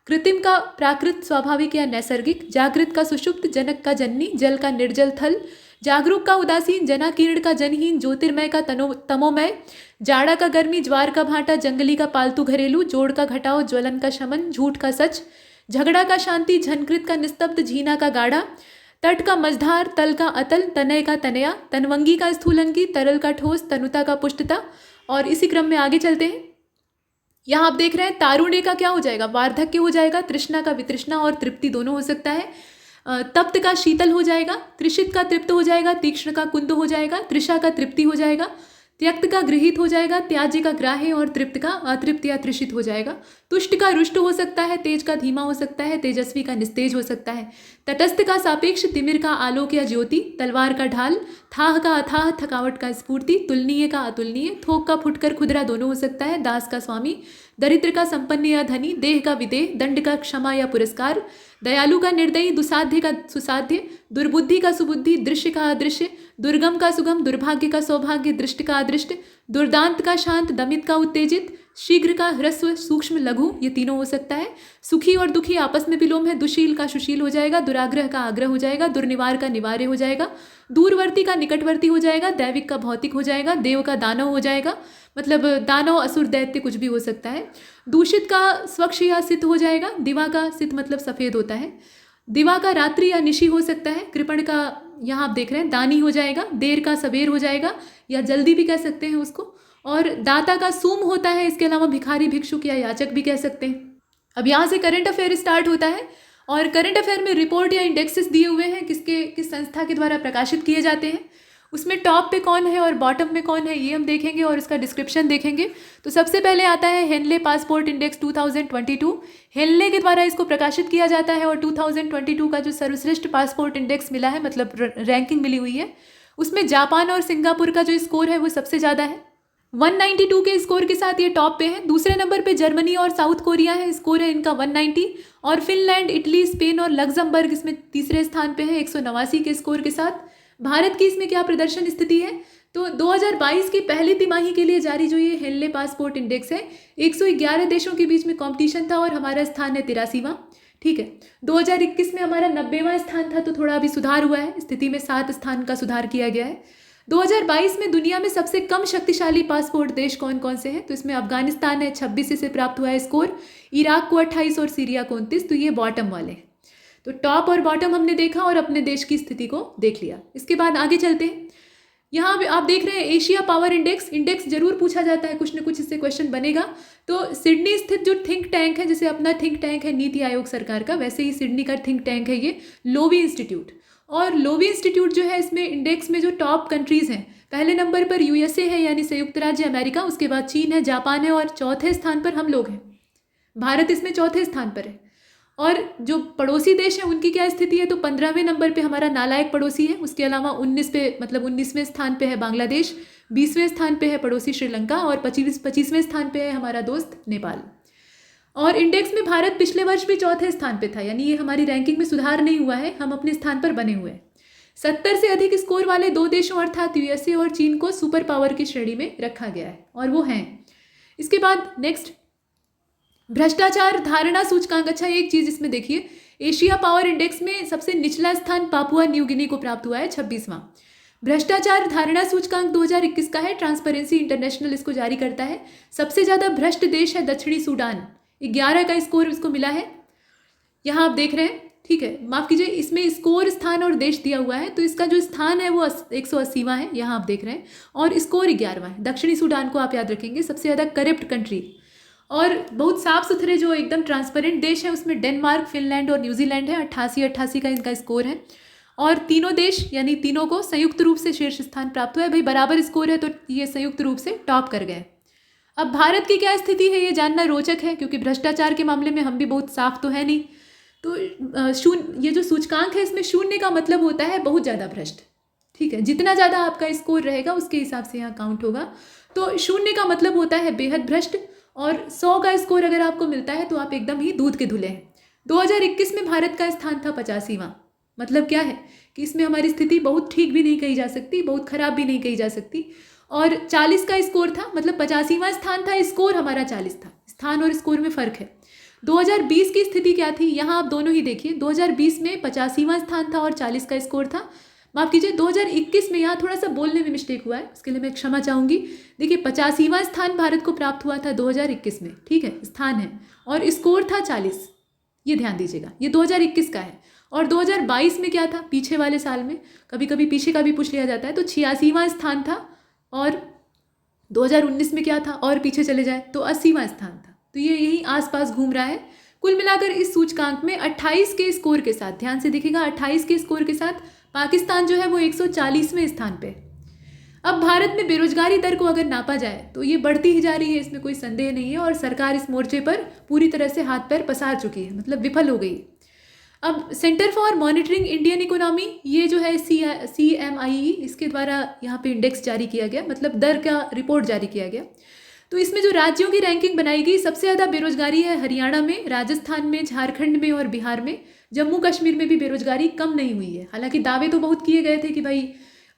कृत्रिम का प्राकृत स्वाभाविक या नैसर्गिक, जागृत का सुषुप्त, जनक का जननी, जल का निर्जल थल, जागरूक का उदासीन, जनाकीर्ण का जनहीन, ज्योतिर्मय का तमोमय, जाड़ा का गर्मी, ज्वार का भाटा, जंगली का पालतू घरेलू, जोड़ का घटाओ, ज्वलन का शमन, झूठ का सच, झगड़ा का शांति, झनकृत का निस्तब्ध, झीना का गाढ़ा, तट का मझधार, तल का अतल, तनय का तनया, तनवंगी का स्थूलंगी, तरल का ठोस, तनुता का पुष्टता। और इसी क्रम में आगे चलते हैं। यहाँ आप देख रहे हैं तारुण्य का क्या हो जाएगा, वार्धक्य हो जाएगा, तृष्णा का वितृष्णा और तृप्ति दोनों हो सकता है। तप्त का शीतल हो जाएगा, त्रिषित का तृप्त हो जाएगा, तीक्ष्ण का कुंद हो जाएगा, तृषा का तृप्ति हो जाएगा, त्यक्त का गृहित हो जाएगा, त्याज्य का ग्राह्य और तृप्त का अतृप्त या तृषित हो जाएगा। तुष्ट का रुष्ट हो सकता है, तेज का धीमा हो सकता है, तेजस्वी का निस्तेज हो सकता है। तटस्थ का सापेक्ष, तिमिर का आलोक या ज्योति, तलवार का ढाल, थाह का अथाह, थकावट का स्फूर्ति, तुलनीय का अतुलनीय, थोक का फुटकर खुदरा दोनों हो सकता है, दास का स्वामी, दरिद्र का संपन्न या धनी, देह का विदेह, दंड का क्षमा या पुरस्कार, दयालु का निर्दयी, दुसाध्य का सुसाध्य, दुर्बुद्धि का सुबुद्धि, दृश्य का अदृश्य, दुर्गम का सुगम, दुर्भाग्य का सौभाग्य, दृष्ट का अदृष्ट, दुर्दांत का शांत, दमित का उत्तेजित, शीघ्र का ह्रस्व, सूक्ष्म लघु, ये तीनों हो सकता है। सुखी और दुखी आपस में विलोम है, दुशील का सुशील हो जाएगा, दुराग्रह का आग्रह हो जाएगा, दुर्निवार का निवार्य हो जाएगा, दूरवर्ती का निकटवर्ती हो जाएगा, दैविक का भौतिक हो जाएगा, देव का दानव हो जाएगा, मतलब दानव असुर दैत्य कुछ भी हो सकता है। दूषित का स्वच्छ या सित हो जाएगा, दिवा का सित मतलब सफ़ेद होता है, दिवा का रात्रि या निशी हो सकता है। कृपण का यहाँ आप देख रहे हैं दानी हो जाएगा, देर का सबेर हो जाएगा या जल्दी भी कह सकते हैं उसको। और दाता का सूम होता है, इसके अलावा भिखारी, भिक्षुक या याचक भी कह सकते हैं। अब यहाँ से करंट अफेयर स्टार्ट होता है और करंट अफेयर में रिपोर्ट या इंडेक्सेस दिए हुए हैं किस संस्था के द्वारा प्रकाशित किए जाते हैं। उसमें टॉप पे कौन है और बॉटम में कौन है ये हम देखेंगे और इसका डिस्क्रिप्शन देखेंगे। तो सबसे पहले आता है हेनले पासपोर्ट इंडेक्स 2022। हेनले के द्वारा इसको प्रकाशित किया जाता है और 2022 का जो सर्वश्रेष्ठ पासपोर्ट इंडेक्स मिला है, मतलब रैंकिंग मिली हुई है, उसमें जापान और सिंगापुर का जो स्कोर है वो सबसे ज़्यादा है। 192 के स्कोर के साथ ये टॉप पे है। दूसरे नंबर पे जर्मनी और साउथ कोरिया है, स्कोर है इनका 190। और फिनलैंड, इटली, स्पेन और लग्जमबर्ग इसमें तीसरे स्थान पे है 189 के स्कोर के साथ। भारत की इसमें क्या प्रदर्शन स्थिति है, तो 2022 की पहली तिमाही के लिए जारी जो ये हेनले पासपोर्ट इंडेक्स है, 111 देशों के बीच में कंपटीशन था और हमारा स्थान है 83वां। ठीक है, 2021 में हमारा 90वां स्थान था, तो थोड़ा अभी सुधार हुआ है, स्थिति में 7 स्थान का सुधार किया गया है। 2022 में दुनिया में सबसे कम शक्तिशाली पासपोर्ट देश कौन कौन से हैं, तो इसमें अफगानिस्तान है, 26 से प्राप्त हुआ है स्कोर, इराक को 28 और सीरिया को 29। तो ये बॉटम वाले हैं। तो टॉप और बॉटम हमने देखा और अपने देश की स्थिति को देख लिया। इसके बाद आगे चलते हैं। यहाँ आप देख रहे हैं एशिया पावर इंडेक्स जरूर पूछा जाता है, कुछ न कुछ इससे क्वेश्चन बनेगा। तो सिडनी स्थित जो थिंक टैंक है, जैसे अपना थिंक टैंक है नीति आयोग सरकार का, वैसे ही सिडनी का थिंक टैंक है ये लोवी इंस्टीट्यूट। और लोवी इंस्टीट्यूट जो है इसमें इंडेक्स में जो टॉप कंट्रीज़ हैं, पहले नंबर पर यूएसए है यानी संयुक्त राज्य अमेरिका, उसके बाद चीन है, जापान है और चौथे स्थान पर हम लोग हैं। भारत इसमें चौथे स्थान पर है। और जो पड़ोसी देश हैं उनकी क्या स्थिति है, तो 15वें नंबर पे हमारा नालायक पड़ोसी है, उसके अलावा 19वें स्थान पे है बांग्लादेश, 20वें स्थान पे है पड़ोसी श्रीलंका और 25वें स्थान पे है हमारा दोस्त नेपाल। और इंडेक्स में भारत पिछले वर्ष भी चौथे स्थान पे था, यानी ये हमारी रैंकिंग में सुधार नहीं हुआ है, हम अपने स्थान पर बने हुए हैं। 70 से अधिक स्कोर वाले 2 देशों अर्थात यूएसए और चीन को सुपर पावर की श्रेणी में रखा गया है और वो हैं। इसके बाद नेक्स्ट भ्रष्टाचार धारणा सूचकांक। अच्छा, एक चीज़ इसमें देखिए, एशिया पावर इंडेक्स में सबसे निचला स्थान पापुआ न्यू गिनी को प्राप्त हुआ है, 26वां। भ्रष्टाचार धारणा सूचकांक 2021 का है, ट्रांसपेरेंसी इंटरनेशनल इसको जारी करता है। सबसे ज़्यादा भ्रष्ट देश है दक्षिणी सूडान, 11 का स्कोर इसको मिला है। यहाँ आप देख रहे हैं, ठीक है, माफ़ कीजिए, इसमें स्कोर, स्थान और देश दिया हुआ है, तो इसका जो स्थान है वो 180वां है, यहाँ आप देख रहे हैं, और स्कोर 11वां है। दक्षिणी सूडान को आप याद रखेंगे, सबसे ज़्यादा करप्ट कंट्री। और बहुत साफ सुथरे जो एकदम ट्रांसपेरेंट देश है उसमें डेनमार्क, फिनलैंड और न्यूजीलैंड है, 88 का इनका स्कोर है। और तीनों देश यानी तीनों को संयुक्त रूप से शीर्ष स्थान प्राप्त हुआ है। भाई बराबर स्कोर है तो ये संयुक्त रूप से टॉप कर गए। अब भारत की क्या स्थिति है ये जानना रोचक है, क्योंकि भ्रष्टाचार के मामले में हम भी बहुत साफ तो है नहीं। तो शून्य, ये जो सूचकांक है इसमें शून्य का मतलब होता है बहुत ज़्यादा भ्रष्ट। ठीक है, जितना ज़्यादा आपका स्कोर रहेगा उसके हिसाब से यहाँ काउंट होगा। तो शून्य का मतलब होता है बेहद भ्रष्ट, और 100 का स्कोर अगर आपको मिलता है तो आप एकदम ही दूध के धुले हैं। 2021 में भारत का स्थान था 85वां। मतलब क्या है कि इसमें हमारी स्थिति बहुत ठीक भी नहीं कही जा सकती, बहुत खराब भी नहीं कही जा सकती। और 40 का स्कोर था, मतलब 85वां स्थान था, स्कोर हमारा 40 था। स्थान और स्कोर में फ़र्क है। 2020 की स्थिति क्या थी, यहाँ आप दोनों ही देखिए। 2020 में 85वां स्थान था और 40 का स्कोर था। माफ़ कीजिए, 2021 में यहाँ थोड़ा सा बोलने में मिस्टेक हुआ है, उसके लिए मैं क्षमा चाहूँगी। देखिए 85वां स्थान भारत को प्राप्त हुआ था 2021 में, ठीक है, स्थान है, और स्कोर था 40। ये ध्यान दीजिएगा, ये 2021 का है। और 2022 में क्या था, पीछे वाले साल में, कभी कभी पीछे का भी पूछ लिया जाता है, तो 86वां स्थान था। और 2019 में क्या था, और पीछे चले जाए तो 80वां स्थान था। तो ये यही आसपास घूम रहा है। कुल मिलाकर इस सूचकांक में 28 के स्कोर के साथ, ध्यान से देखिएगा, 28 के स्कोर के साथ पाकिस्तान जो है वो 140वें स्थान पे। अब भारत में बेरोजगारी दर को अगर नापा जाए तो ये बढ़ती ही जा रही है, इसमें कोई संदेह नहीं है, और सरकार इस मोर्चे पर पूरी तरह से हाथ पैर पसार चुकी है, मतलब विफल हो गई। अब centre for monitoring Indian economy, ये जो है CMIE, इसके द्वारा यहाँ पे इंडेक्स जारी किया गया, मतलब दर का रिपोर्ट जारी किया गया। तो इसमें जो राज्यों की रैंकिंग बनाई गई, सबसे ज़्यादा बेरोजगारी है हरियाणा में, राजस्थान में, झारखंड में और बिहार में। जम्मू कश्मीर में भी बेरोजगारी कम नहीं हुई है। हालांकि दावे तो बहुत किए गए थे कि भाई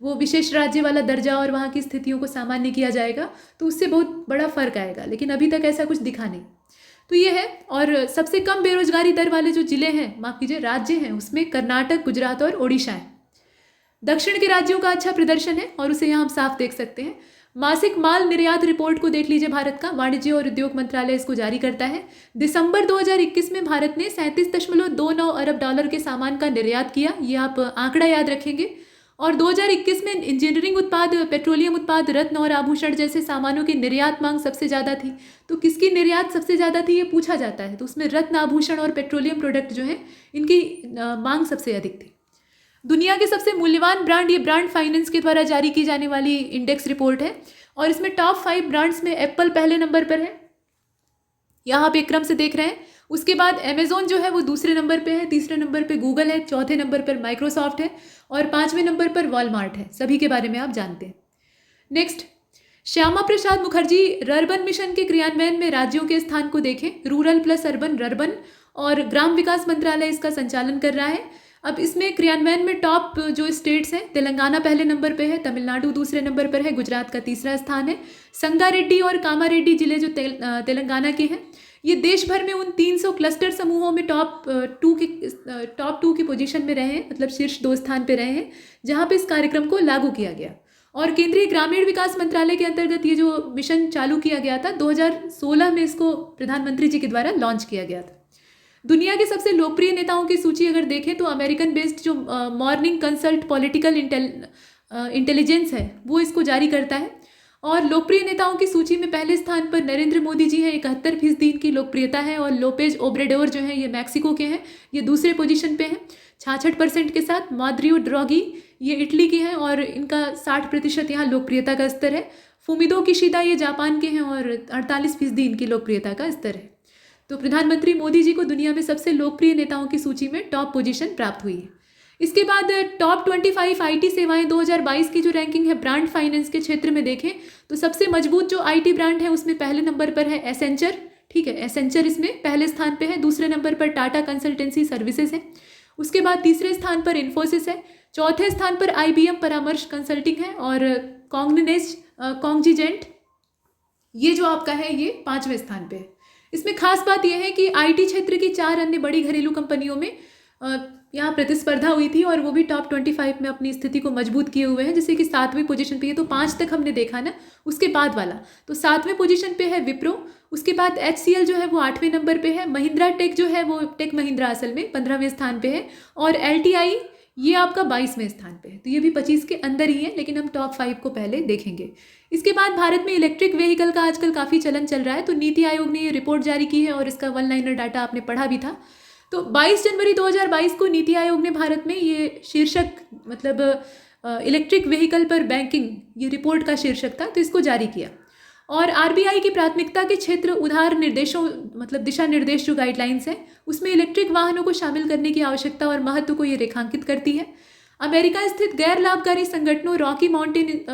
वो विशेष राज्य वाला दर्जा और वहाँ की स्थितियों को सामान्य किया जाएगा तो उससे बहुत बड़ा फर्क आएगा, लेकिन अभी तक ऐसा कुछ दिखा नहीं। तो ये है। और सबसे कम बेरोजगारी दर वाले जो जिले हैं, माफ़ कीजिए राज्य हैं, उसमें कर्नाटक, गुजरात और ओडिशा है। दक्षिण के राज्यों का अच्छा प्रदर्शन है और उसे यहाँ हम साफ देख सकते हैं। मासिक माल निर्यात रिपोर्ट को देख लीजिए भारत का, वाणिज्य और उद्योग मंत्रालय इसको जारी करता है। दिसंबर 2021 में भारत ने 37.29 अरब डॉलर के सामान का निर्यात किया, ये आप आंकड़ा याद रखेंगे। और 2021 में इंजीनियरिंग उत्पाद, पेट्रोलियम उत्पाद, रत्न और आभूषण जैसे सामानों की निर्यात मांग सबसे ज़्यादा थी। तो किसकी निर्यात सबसे ज़्यादा थी ये पूछा जाता है, तो उसमें रत्न, आभूषण और पेट्रोलियम प्रोडक्ट जो हैं इनकी मांग सबसे अधिक थी। दुनिया के सबसे मूल्यवान ब्रांड, ये ब्रांड फाइनेंस के द्वारा जारी की जाने वाली इंडेक्स रिपोर्ट है और इसमें टॉप 5 ब्रांड्स में एप्पल पहले नंबर पर है, यहाँ आप एक क्रम से देख रहे हैं। उसके बाद अमेजोन जो है वो दूसरे नंबर पे है, तीसरे नंबर पे गूगल है, चौथे नंबर पर माइक्रोसॉफ्ट है और 5वें नंबर पर वॉलमार्ट है। सभी के बारे में आप जानते हैं। Next, Shyama Prasad Mukherjee rurban mission के क्रियान्वयन में राज्यों के स्थान को देखें। रूरल प्लस अर्बन, रर्बन, और ग्राम विकास मंत्रालय इसका संचालन कर रहा है। अब इसमें क्रियान्वयन में टॉप जो स्टेट्स हैं, तेलंगाना पहले नंबर पे है, तमिलनाडु दूसरे नंबर पर है, गुजरात का तीसरा स्थान है। संगारेड्डी और कामारेड्डी जिले जो तेलंगाना के हैं, ये देश भर में उन 300 क्लस्टर समूहों में टॉप टू की पोजीशन में रहे हैं, मतलब शीर्ष 2 स्थान पे रहे हैं जहाँ पे इस कार्यक्रम को लागू किया गया। और केंद्रीय ग्रामीण विकास मंत्रालय के अंतर्गत ये जो मिशन चालू किया गया था 2016 में, इसको प्रधानमंत्री जी के द्वारा लॉन्च किया गया था। दुनिया के सबसे लोकप्रिय नेताओं की सूची अगर देखें तो अमेरिकन बेस्ड जो मॉर्निंग कंसल्ट पॉलिटिकल इंटेलिजेंस है वो इसको जारी करता है। और लोकप्रिय नेताओं की सूची में पहले स्थान पर नरेंद्र मोदी जी हैं, 71% इनकी लोकप्रियता है। और लोपेज ओब्रेडोर जो हैं, ये मैक्सिको के हैं, ये दूसरे पोजीशन पे हैं 66% के साथ। माद्रियो ड्रॉगी ये इटली की हैं और इनका 60% यहाँ लोकप्रियता का स्तर है। फुमिदो किशिदा ये जापान के हैं और 48% इनकी लोकप्रियता का स्तर है। तो प्रधानमंत्री मोदी जी को दुनिया में सबसे लोकप्रिय नेताओं की सूची में टॉप पोजीशन प्राप्त हुई है। इसके बाद टॉप 25 आईटी सेवाएं 2022 की जो रैंकिंग है ब्रांड फाइनेंस के क्षेत्र में देखें तो सबसे मजबूत जो आईटी ब्रांड है उसमें पहले नंबर पर है एसेंचर। ठीक है, एसेंचर इसमें पहले स्थान पे है। दूसरे नंबर पर टाटा कंसल्टेंसी सर्विसेज है। उसके बाद तीसरे स्थान पर इन्फोसिस है। चौथे स्थान पर IBM परामर्श कंसल्टिंग है और कॉन्जिजेंट ये जो आपका है ये 5वें स्थान पे है। इसमें खास बात यह है कि आईटी क्षेत्र की 4 अन्य बड़ी घरेलू कंपनियों में यहाँ प्रतिस्पर्धा हुई थी और वो भी टॉप 25 में अपनी स्थिति को मजबूत किए हुए हैं, जैसे कि 7वीं पोजीशन पे है। तो 5 तक हमने देखा ना, उसके बाद वाला तो 7वें पोजीशन पे है विप्रो। उसके बाद HCL जो है वो 8वें नंबर पे है। महिंद्रा टेक जो है वो टेक महिंद्रा असल में 15वें स्थान पे है और LTI ये आपका 22वें स्थान पे है। तो ये भी 25 के अंदर ही है, लेकिन हम टॉप 5 को पहले देखेंगे। इसके बाद भारत में इलेक्ट्रिक व्हीकल का आजकल काफ़ी चलन चल रहा है, तो नीति आयोग ने ये रिपोर्ट जारी की है और इसका 1 लाइनर डाटा आपने पढ़ा भी था। तो 22 जनवरी 2022 को नीति आयोग ने भारत में ये शीर्षक, मतलब इलेक्ट्रिक व्हीकल पर बैंकिंग, ये रिपोर्ट का शीर्षक था, तो इसको जारी किया। और RBI की प्राथमिकता के क्षेत्र उधार निर्देशों, मतलब दिशा निर्देश जो गाइडलाइंस हैं उसमें इलेक्ट्रिक वाहनों को शामिल करने की आवश्यकता और महत्व को ये रेखांकित करती है। अमेरिका स्थित गैर लाभकारी संगठनों रॉकी माउंटेन,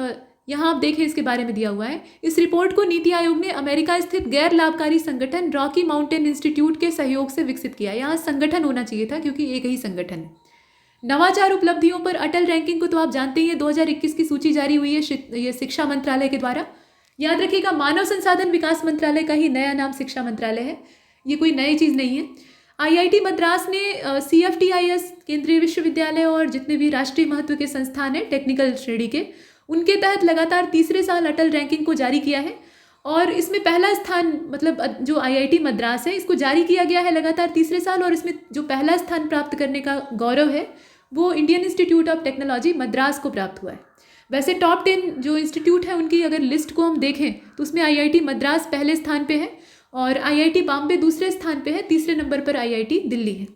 यहाँ आप देखें इसके बारे में दिया हुआ है। इस रिपोर्ट को नीति आयोग ने अमेरिका स्थित गैर लाभकारी संगठन रॉकी माउंटेन इंस्टीट्यूट के सहयोग से विकसित किया। यहाँ संगठन होना चाहिए था क्योंकि एक ही संगठन है। नवाचार उपलब्धियों पर अटल रैंकिंग को तो आप जानते ही हैं, 2021 की सूची जारी हुई है ये शिक्षा मंत्रालय के द्वारा। याद रखिएगा, मानव संसाधन विकास मंत्रालय का ही नया नाम शिक्षा मंत्रालय है, ये कोई नई चीज़ नहीं है। IIT मद्रास ने CFTIS केंद्रीय विश्वविद्यालय और जितने भी राष्ट्रीय महत्व के संस्थान हैं टेक्निकल श्रेणी के, उनके तहत लगातार तीसरे साल अटल रैंकिंग को जारी किया है। और इसमें पहला स्थान, मतलब जो IIT मद्रास है इसको जारी किया गया है लगातार तीसरे साल, और इसमें जो पहला स्थान प्राप्त करने का गौरव है वो Indian institute of technology Madras को प्राप्त हुआ है। वैसे टॉप 10 जो इंस्टीट्यूट है उनकी अगर लिस्ट को हम देखें तो उसमें IIT मद्रास पहले स्थान पे है और IIT बॉम्बे दूसरे स्थान पे है। तीसरे नंबर पर IIT दिल्ली है।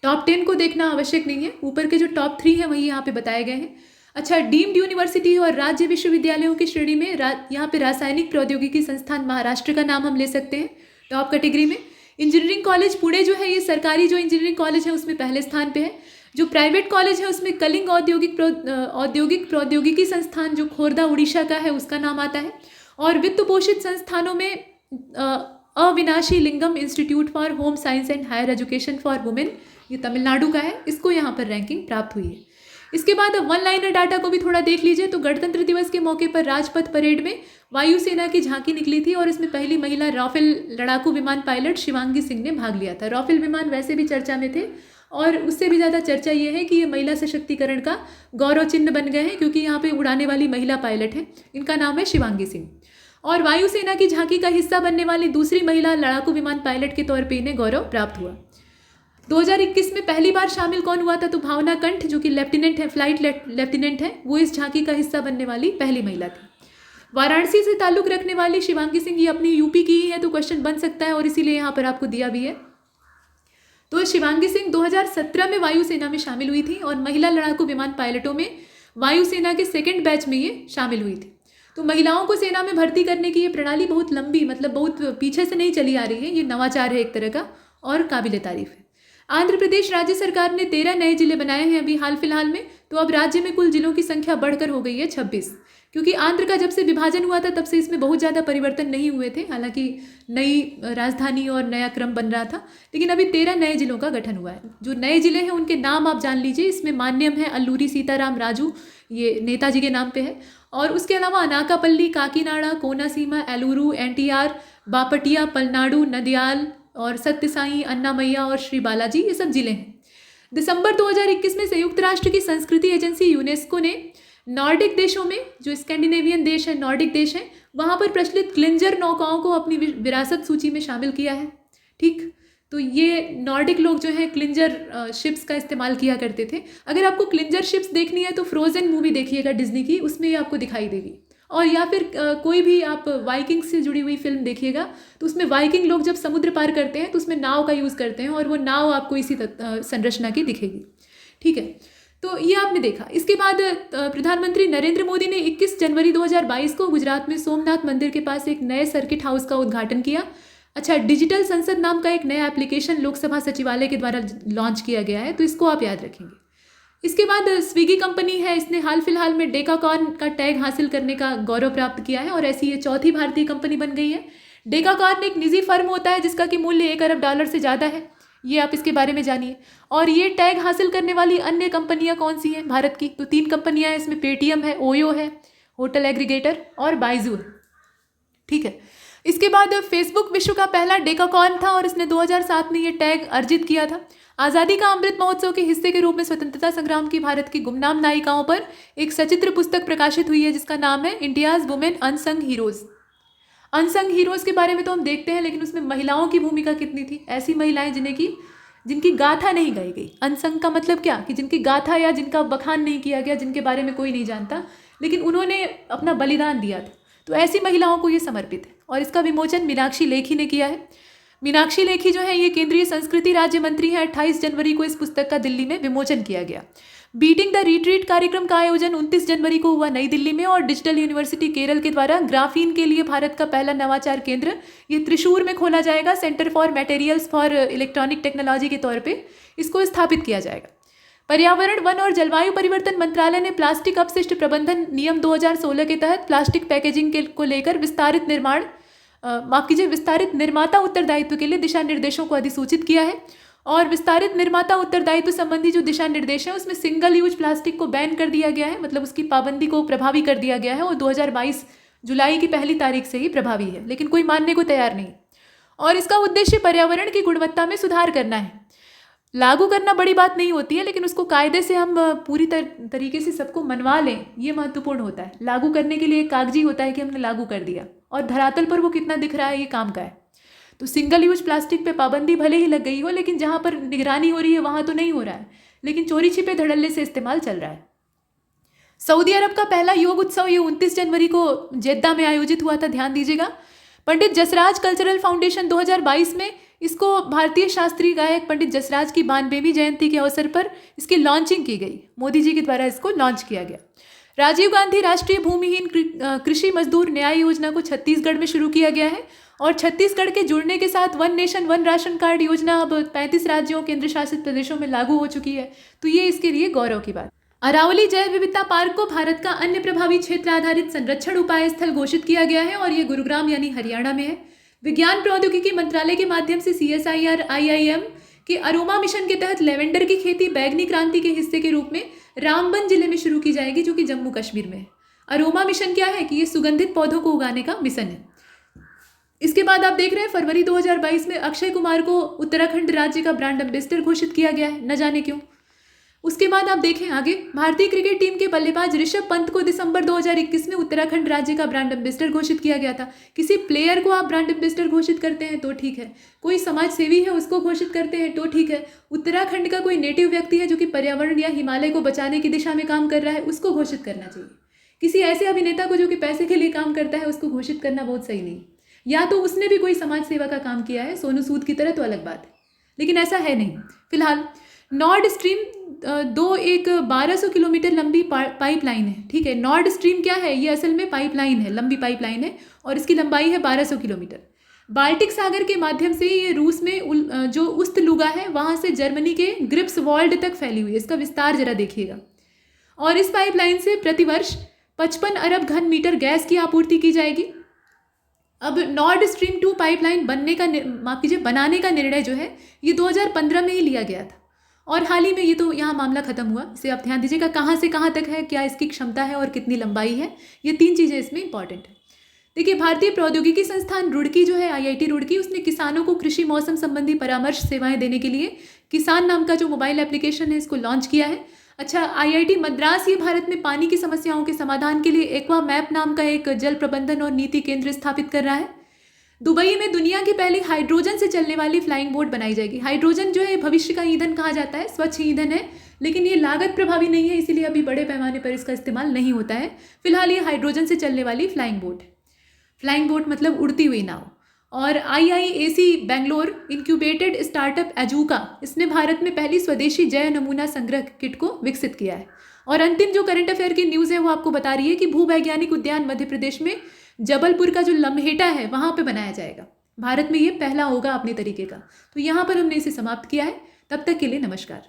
टॉप 10 को देखना आवश्यक नहीं है, ऊपर के जो टॉप 3 हैं वही यहाँ पे बताए गए हैं। अच्छा, डीम्ड यूनिवर्सिटी और राज्य विश्वविद्यालयों की श्रेणी में यहाँ पे रासायनिक प्रौद्योगिकी संस्थान महाराष्ट्र का नाम हम ले सकते हैं टॉप कैटेगरी में। इंजीनियरिंग कॉलेज पुणे जो है, ये सरकारी जो इंजीनियरिंग कॉलेज है उसमें पहले स्थान पे है। जो प्राइवेट कॉलेज है उसमें कलिंग औद्योगिक प्रौद्योगिकी संस्थान जो खोर्धा उड़ीसा का है उसका नाम आता है। और वित्त पोषित संस्थानों में Avinashi Lingam Institute for Home Science and Higher Education for Women, ये तमिलनाडु का है, इसको यहाँ पर रैंकिंग प्राप्त हुई है। इसके बाद अब 1 लाइनर डाटा को भी थोड़ा देख लीजिए। तो गणतंत्र दिवस के मौके पर राजपथ परेड में वायुसेना की झांकी निकली थी और इसमें पहली महिला राफेल लड़ाकू विमान पायलट शिवांगी सिंह ने भाग लिया था। राफेल विमान वैसे भी चर्चा में थे और उससे भी ज़्यादा चर्चा ये है कि ये महिला सशक्तिकरण का गौरव चिन्ह बन गए हैं, क्योंकि यहाँ पे उड़ाने वाली महिला पायलट है, इनका नाम है शिवांगी सिंह। और वायुसेना की झांकी का हिस्सा बनने वाली दूसरी महिला लड़ाकू विमान पायलट के तौर पर इन्हें गौरव प्राप्त हुआ। 2021 में पहली बार शामिल कौन हुआ था? तो भावना कंठ, जो कि लेफ्टिनेंट है, फ्लाइट लेफ्टिनेंट है, वो इस झांकी का हिस्सा बनने वाली पहली महिला थी। वाराणसी से ताल्लुक रखने वाली शिवांगी सिंह ये अपनी यूपी की ही है, तो क्वेश्चन बन सकता है और इसीलिए यहाँ पर आपको दिया भी है। तो शिवांगी सिंह 2017 में वायुसेना में शामिल हुई थी और महिला लड़ाकू विमान पायलटों में वायुसेना के सेकेंड बैच में ये शामिल हुई थी। तो महिलाओं को सेना में भर्ती करने की ये प्रणाली बहुत लंबी, मतलब बहुत पीछे से नहीं चली आ रही है, ये नवाचार है एक तरह का और काबिले तारीफ है। आंध्र प्रदेश राज्य सरकार ने 13 नए जिले बनाए हैं अभी हाल फिलहाल में, तो अब राज्य में कुल जिलों की संख्या बढ़कर हो गई है 26, क्योंकि आंध्र का जब से विभाजन हुआ था तब से इसमें बहुत ज़्यादा परिवर्तन नहीं हुए थे, हालांकि नई राजधानी और नया क्रम बन रहा था, लेकिन अभी 13 नए जिलों का गठन हुआ है। जो नए जिले हैं उनके नाम आप जान लीजिए, इसमें मान्यम है अल्लूरी सीताराम राजू, ये नेताजी के नाम पे है, और उसके अलावा अनाकापल्ली, काकीनाडा, कोनासीमा, एलूरू, एनटीआर, बापटिया, पलनाडु, नदियाल और सत्य साई, अन्नामैया और श्री बालाजी, ये सब जिले हैं। दिसंबर 2021 में संयुक्त राष्ट्र की संस्कृति एजेंसी यूनेस्को ने नॉर्डिक देशों में, जो स्कैंडिनेवियन देश है, नॉर्डिक देश है, वहाँ पर प्रचलित क्लिंजर नौकाओं को अपनी विरासत सूची में शामिल किया है। ठीक, तो ये नॉर्डिक लोग जो हैं क्लिंजर शिप्स का इस्तेमाल किया करते थे। अगर आपको क्लिंजर शिप्स देखनी है तो फ्रोजन मूवी देखिएगा डिज्नी की, उसमें ये आपको दिखाई देगी। और या फिर कोई भी आप वाइकिंग से जुड़ी हुई फिल्म देखिएगा, तो उसमें वाइकिंग लोग जब समुद्र पार करते हैं तो उसमें नाव का यूज़ करते हैं और वो नाव आपको इसी संरचना की दिखेगी। ठीक है, तो ये आपने देखा। इसके बाद प्रधानमंत्री नरेंद्र मोदी ने 21 जनवरी 2022 को गुजरात में सोमनाथ मंदिर के पास एक नए सर्किट हाउस का उद्घाटन किया। अच्छा, डिजिटल संसद नाम का एक नया एप्लीकेशन लोकसभा सचिवालय के द्वारा लॉन्च किया गया है, तो इसको आप याद रखेंगे। इसके बाद स्विगी कंपनी है, इसने हाल फिलहाल में डेकाकॉर्न का टैग हासिल करने का गौरव प्राप्त किया है और ऐसी ये चौथी भारतीय कंपनी बन गई है। डेकाकॉर्न एक निजी फर्म होता है जिसका कि मूल्य $1 अरब से ज़्यादा है, ये आप इसके बारे में जानिए। और ये टैग हासिल करने वाली अन्य कंपनियां कौन सी हैं भारत की? तो 3 कंपनियां हैं इसमें, पेटीएम है, ओयो है, होटल एग्रीगेटर, और बाइजू है। ठीक है, इसके बाद फेसबुक विश्व का पहला डेकाकॉर्न था और इसने 2007 में ये टैग अर्जित किया था। आज़ादी का अमृत महोत्सव के हिस्से के रूप में स्वतंत्रता संग्राम की भारत की गुमनाम नायिकाओं पर एक सचित्र पुस्तक प्रकाशित हुई है जिसका नाम है India's women unsung heroes. Unsung heroes के बारे में तो हम देखते हैं, लेकिन उसमें महिलाओं की भूमिका कितनी थी। ऐसी महिलाएं जिनकी गाथा नहीं गाई गई। अनसंग का मतलब क्या, कि जिनकी गाथा या जिनका बखान नहीं किया गया, जिनके बारे में कोई नहीं जानता, लेकिन उन्होंने अपना बलिदान दिया था, तो ऐसी महिलाओं को ये समर्पित है। और इसका विमोचन मीनाक्षी लेखी ने किया है। मीनाक्षी लेखी जो है ये केंद्रीय संस्कृति राज्य मंत्री हैं। 28 जनवरी को इस पुस्तक का दिल्ली में विमोचन किया गया। बीटिंग द रिट्रीट कार्यक्रम का आयोजन 29 जनवरी को हुआ नई दिल्ली में और डिजिटल यूनिवर्सिटी केरल के द्वारा ग्राफीन के लिए भारत का पहला नवाचार केंद्र ये त्रिशूर में खोला जाएगा। Centre for materials for electronic technology के तौर पे इसको स्थापित किया जाएगा। पर्यावरण, वन और जलवायु परिवर्तन मंत्रालय ने प्लास्टिक अपशिष्ट प्रबंधन नियम 2016 के तहत प्लास्टिक पैकेजिंग को लेकर विस्तारित निर्माता उत्तरदायित्व के लिए दिशा निर्देशों को अधिसूचित किया है। और विस्तारित निर्माता उत्तरदायित्व संबंधी जो दिशा निर्देश है उसमें सिंगल यूज प्लास्टिक को बैन कर दिया गया है, मतलब उसकी पाबंदी को प्रभावी कर दिया गया है और 2022 जुलाई की 1 तारीख से ही प्रभावी है, लेकिन कोई मानने को तैयार नहीं। और इसका उद्देश्य पर्यावरण की गुणवत्ता में सुधार करना है। लागू करना बड़ी बात नहीं होती है, लेकिन उसको कायदे से हम पूरी तरीके से सबको मनवा लें, ये महत्वपूर्ण होता है। लागू करने के लिए एक कागजी होता है कि हमने लागू कर दिया, और धरातल पर वो कितना दिख रहा है ये काम का है। तो सिंगल यूज प्लास्टिक पे पाबंदी भले ही लग गई हो, लेकिन जहाँ पर निगरानी हो रही है वहाँ तो नहीं हो रहा है, लेकिन चोरी छिपे धड़ल्ले से इस्तेमाल चल रहा है। सऊदी अरब का पहला योग उत्सव ये 29 जनवरी को जेद्दा में आयोजित हुआ था, ध्यान दीजिएगा। पंडित जसराज कल्चरल फाउंडेशन 2022 में इसको भारतीय शास्त्रीय गायक पंडित जसराज की 92वीं जयंती के अवसर पर इसकी लॉन्चिंग की गई। मोदी जी के द्वारा इसको लॉन्च किया गया। राजीव गांधी राष्ट्रीय भूमिहीन कृषि मजदूर न्याय योजना को छत्तीसगढ़ में शुरू किया गया है और छत्तीसगढ़ के जुड़ने के साथ one nation one ration card योजना अब 35 राज्यों केंद्र शासित प्रदेशों में लागू हो चुकी है, तो ये इसके लिए गौरव की बात। अरावली जैव विविधता पार्क को भारत का अन्य प्रभावी क्षेत्र आधारित संरक्षण उपाय स्थल घोषित किया गया है और ये गुरुग्राम यानी हरियाणा में है। विज्ञान प्रौद्योगिकी मंत्रालय के माध्यम से CSIR IIM के अरोमा मिशन के तहत लेवेंडर की खेती बैगनी क्रांति के हिस्से के रूप में रामबन जिले में शुरू की जाएगी, जो कि जम्मू कश्मीर में है। अरोमा मिशन क्या है कि ये सुगंधित पौधों को उगाने का मिशन है। इसके बाद आप देख रहे हैं फरवरी 2022 में अक्षय कुमार को उत्तराखंड राज्य का ब्रांड एम्बेसडर घोषित किया गया है, न जाने क्यों। उसके बाद आप देखें आगे, भारतीय क्रिकेट टीम के बल्लेबाज ऋषभ पंत को दिसंबर 2021 में उत्तराखंड राज्य का ब्रांड एम्बेसडर घोषित किया गया था। किसी प्लेयर को आप ब्रांड एम्बेसडर घोषित करते हैं तो ठीक है, कोई समाज सेवी है उसको घोषित करते हैं तो ठीक है, उत्तराखंड का कोई नेटिव व्यक्ति है जो कि पर्यावरण या हिमालय को बचाने की दिशा में काम कर रहा है उसको घोषित करना चाहिए। किसी ऐसे अभिनेता को जो कि पैसे के लिए काम करता है उसको घोषित करना बहुत सही नहीं। या तो उसने भी कोई समाज सेवा का काम किया है सोनू सूद की तरह तो अलग बात है, लेकिन ऐसा है नहीं। फिलहाल नॉर्ड स्ट्रीम 2 एक 1200 किलोमीटर लंबी पाइपलाइन है, ठीक है। नॉर्ड स्ट्रीम क्या है, ये असल में पाइपलाइन है, लंबी पाइपलाइन है और इसकी लंबाई है 1200 किलोमीटर। बाल्टिक सागर के माध्यम से ये रूस में जो उस्त लुगा है वहाँ से जर्मनी के ग्रिप्सवॉल्ड तक फैली हुई है। इसका विस्तार जरा देखिएगा। और इस पाइपलाइन से प्रतिवर्ष 55 अरब घन मीटर गैस की आपूर्ति की जाएगी। अब नॉर्ड स्ट्रीम 2 पाइपलाइन बनाने का निर्णय जो है ये 2015 में ही लिया गया था और हाल ही में ये तो यहाँ मामला खत्म हुआ। इसे आप ध्यान दीजिएगा, कहाँ से कहाँ तक है, क्या इसकी क्षमता है और कितनी लंबाई है, ये 3 चीज़ें इसमें इंपॉर्टेंट है। देखिए, भारतीय प्रौद्योगिकी संस्थान रुड़की जो है, IIT रुड़की, उसने किसानों को कृषि मौसम संबंधी परामर्श सेवाएं देने के लिए किसान नाम का जो मोबाइल एप्लीकेशन है इसको लॉन्च किया है। अच्छा, IIT मद्रास ये भारत में पानी की समस्याओं के समाधान के लिए एक्वा मैप नाम का एक जल प्रबंधन और नीति केंद्र स्थापित कर रहा है। दुबई में दुनिया की पहली हाइड्रोजन से चलने वाली फ्लाइंग बोट बनाई जाएगी। हाइड्रोजन जो है भविष्य का ईंधन कहा जाता है, स्वच्छ ईंधन है, लेकिन ये लागत प्रभावी नहीं है, इसीलिए अभी बड़े पैमाने पर इसका इस्तेमाल नहीं होता है। फिलहाल ये हाइड्रोजन से चलने वाली फ्लाइंग बोट है। फ्लाइंग बोट मतलब उड़ती हुई नाव। और IIAC बेंगलोर इनक्यूबेटेड स्टार्टअप एजूका, इसने भारत में पहली स्वदेशी जैव नमूना संग्रह किट को विकसित किया है। और अंतिम जो करंट अफेयर की न्यूज़ है वो आपको बता रही है कि भूवैज्ञानिक उद्यान मध्य प्रदेश में जबलपुर का जो लम्हेटा है वहाँ पे बनाया जाएगा। भारत में ये पहला होगा अपने तरीके का। तो यहाँ पर हमने इसे समाप्त किया है। तब तक के लिए नमस्कार।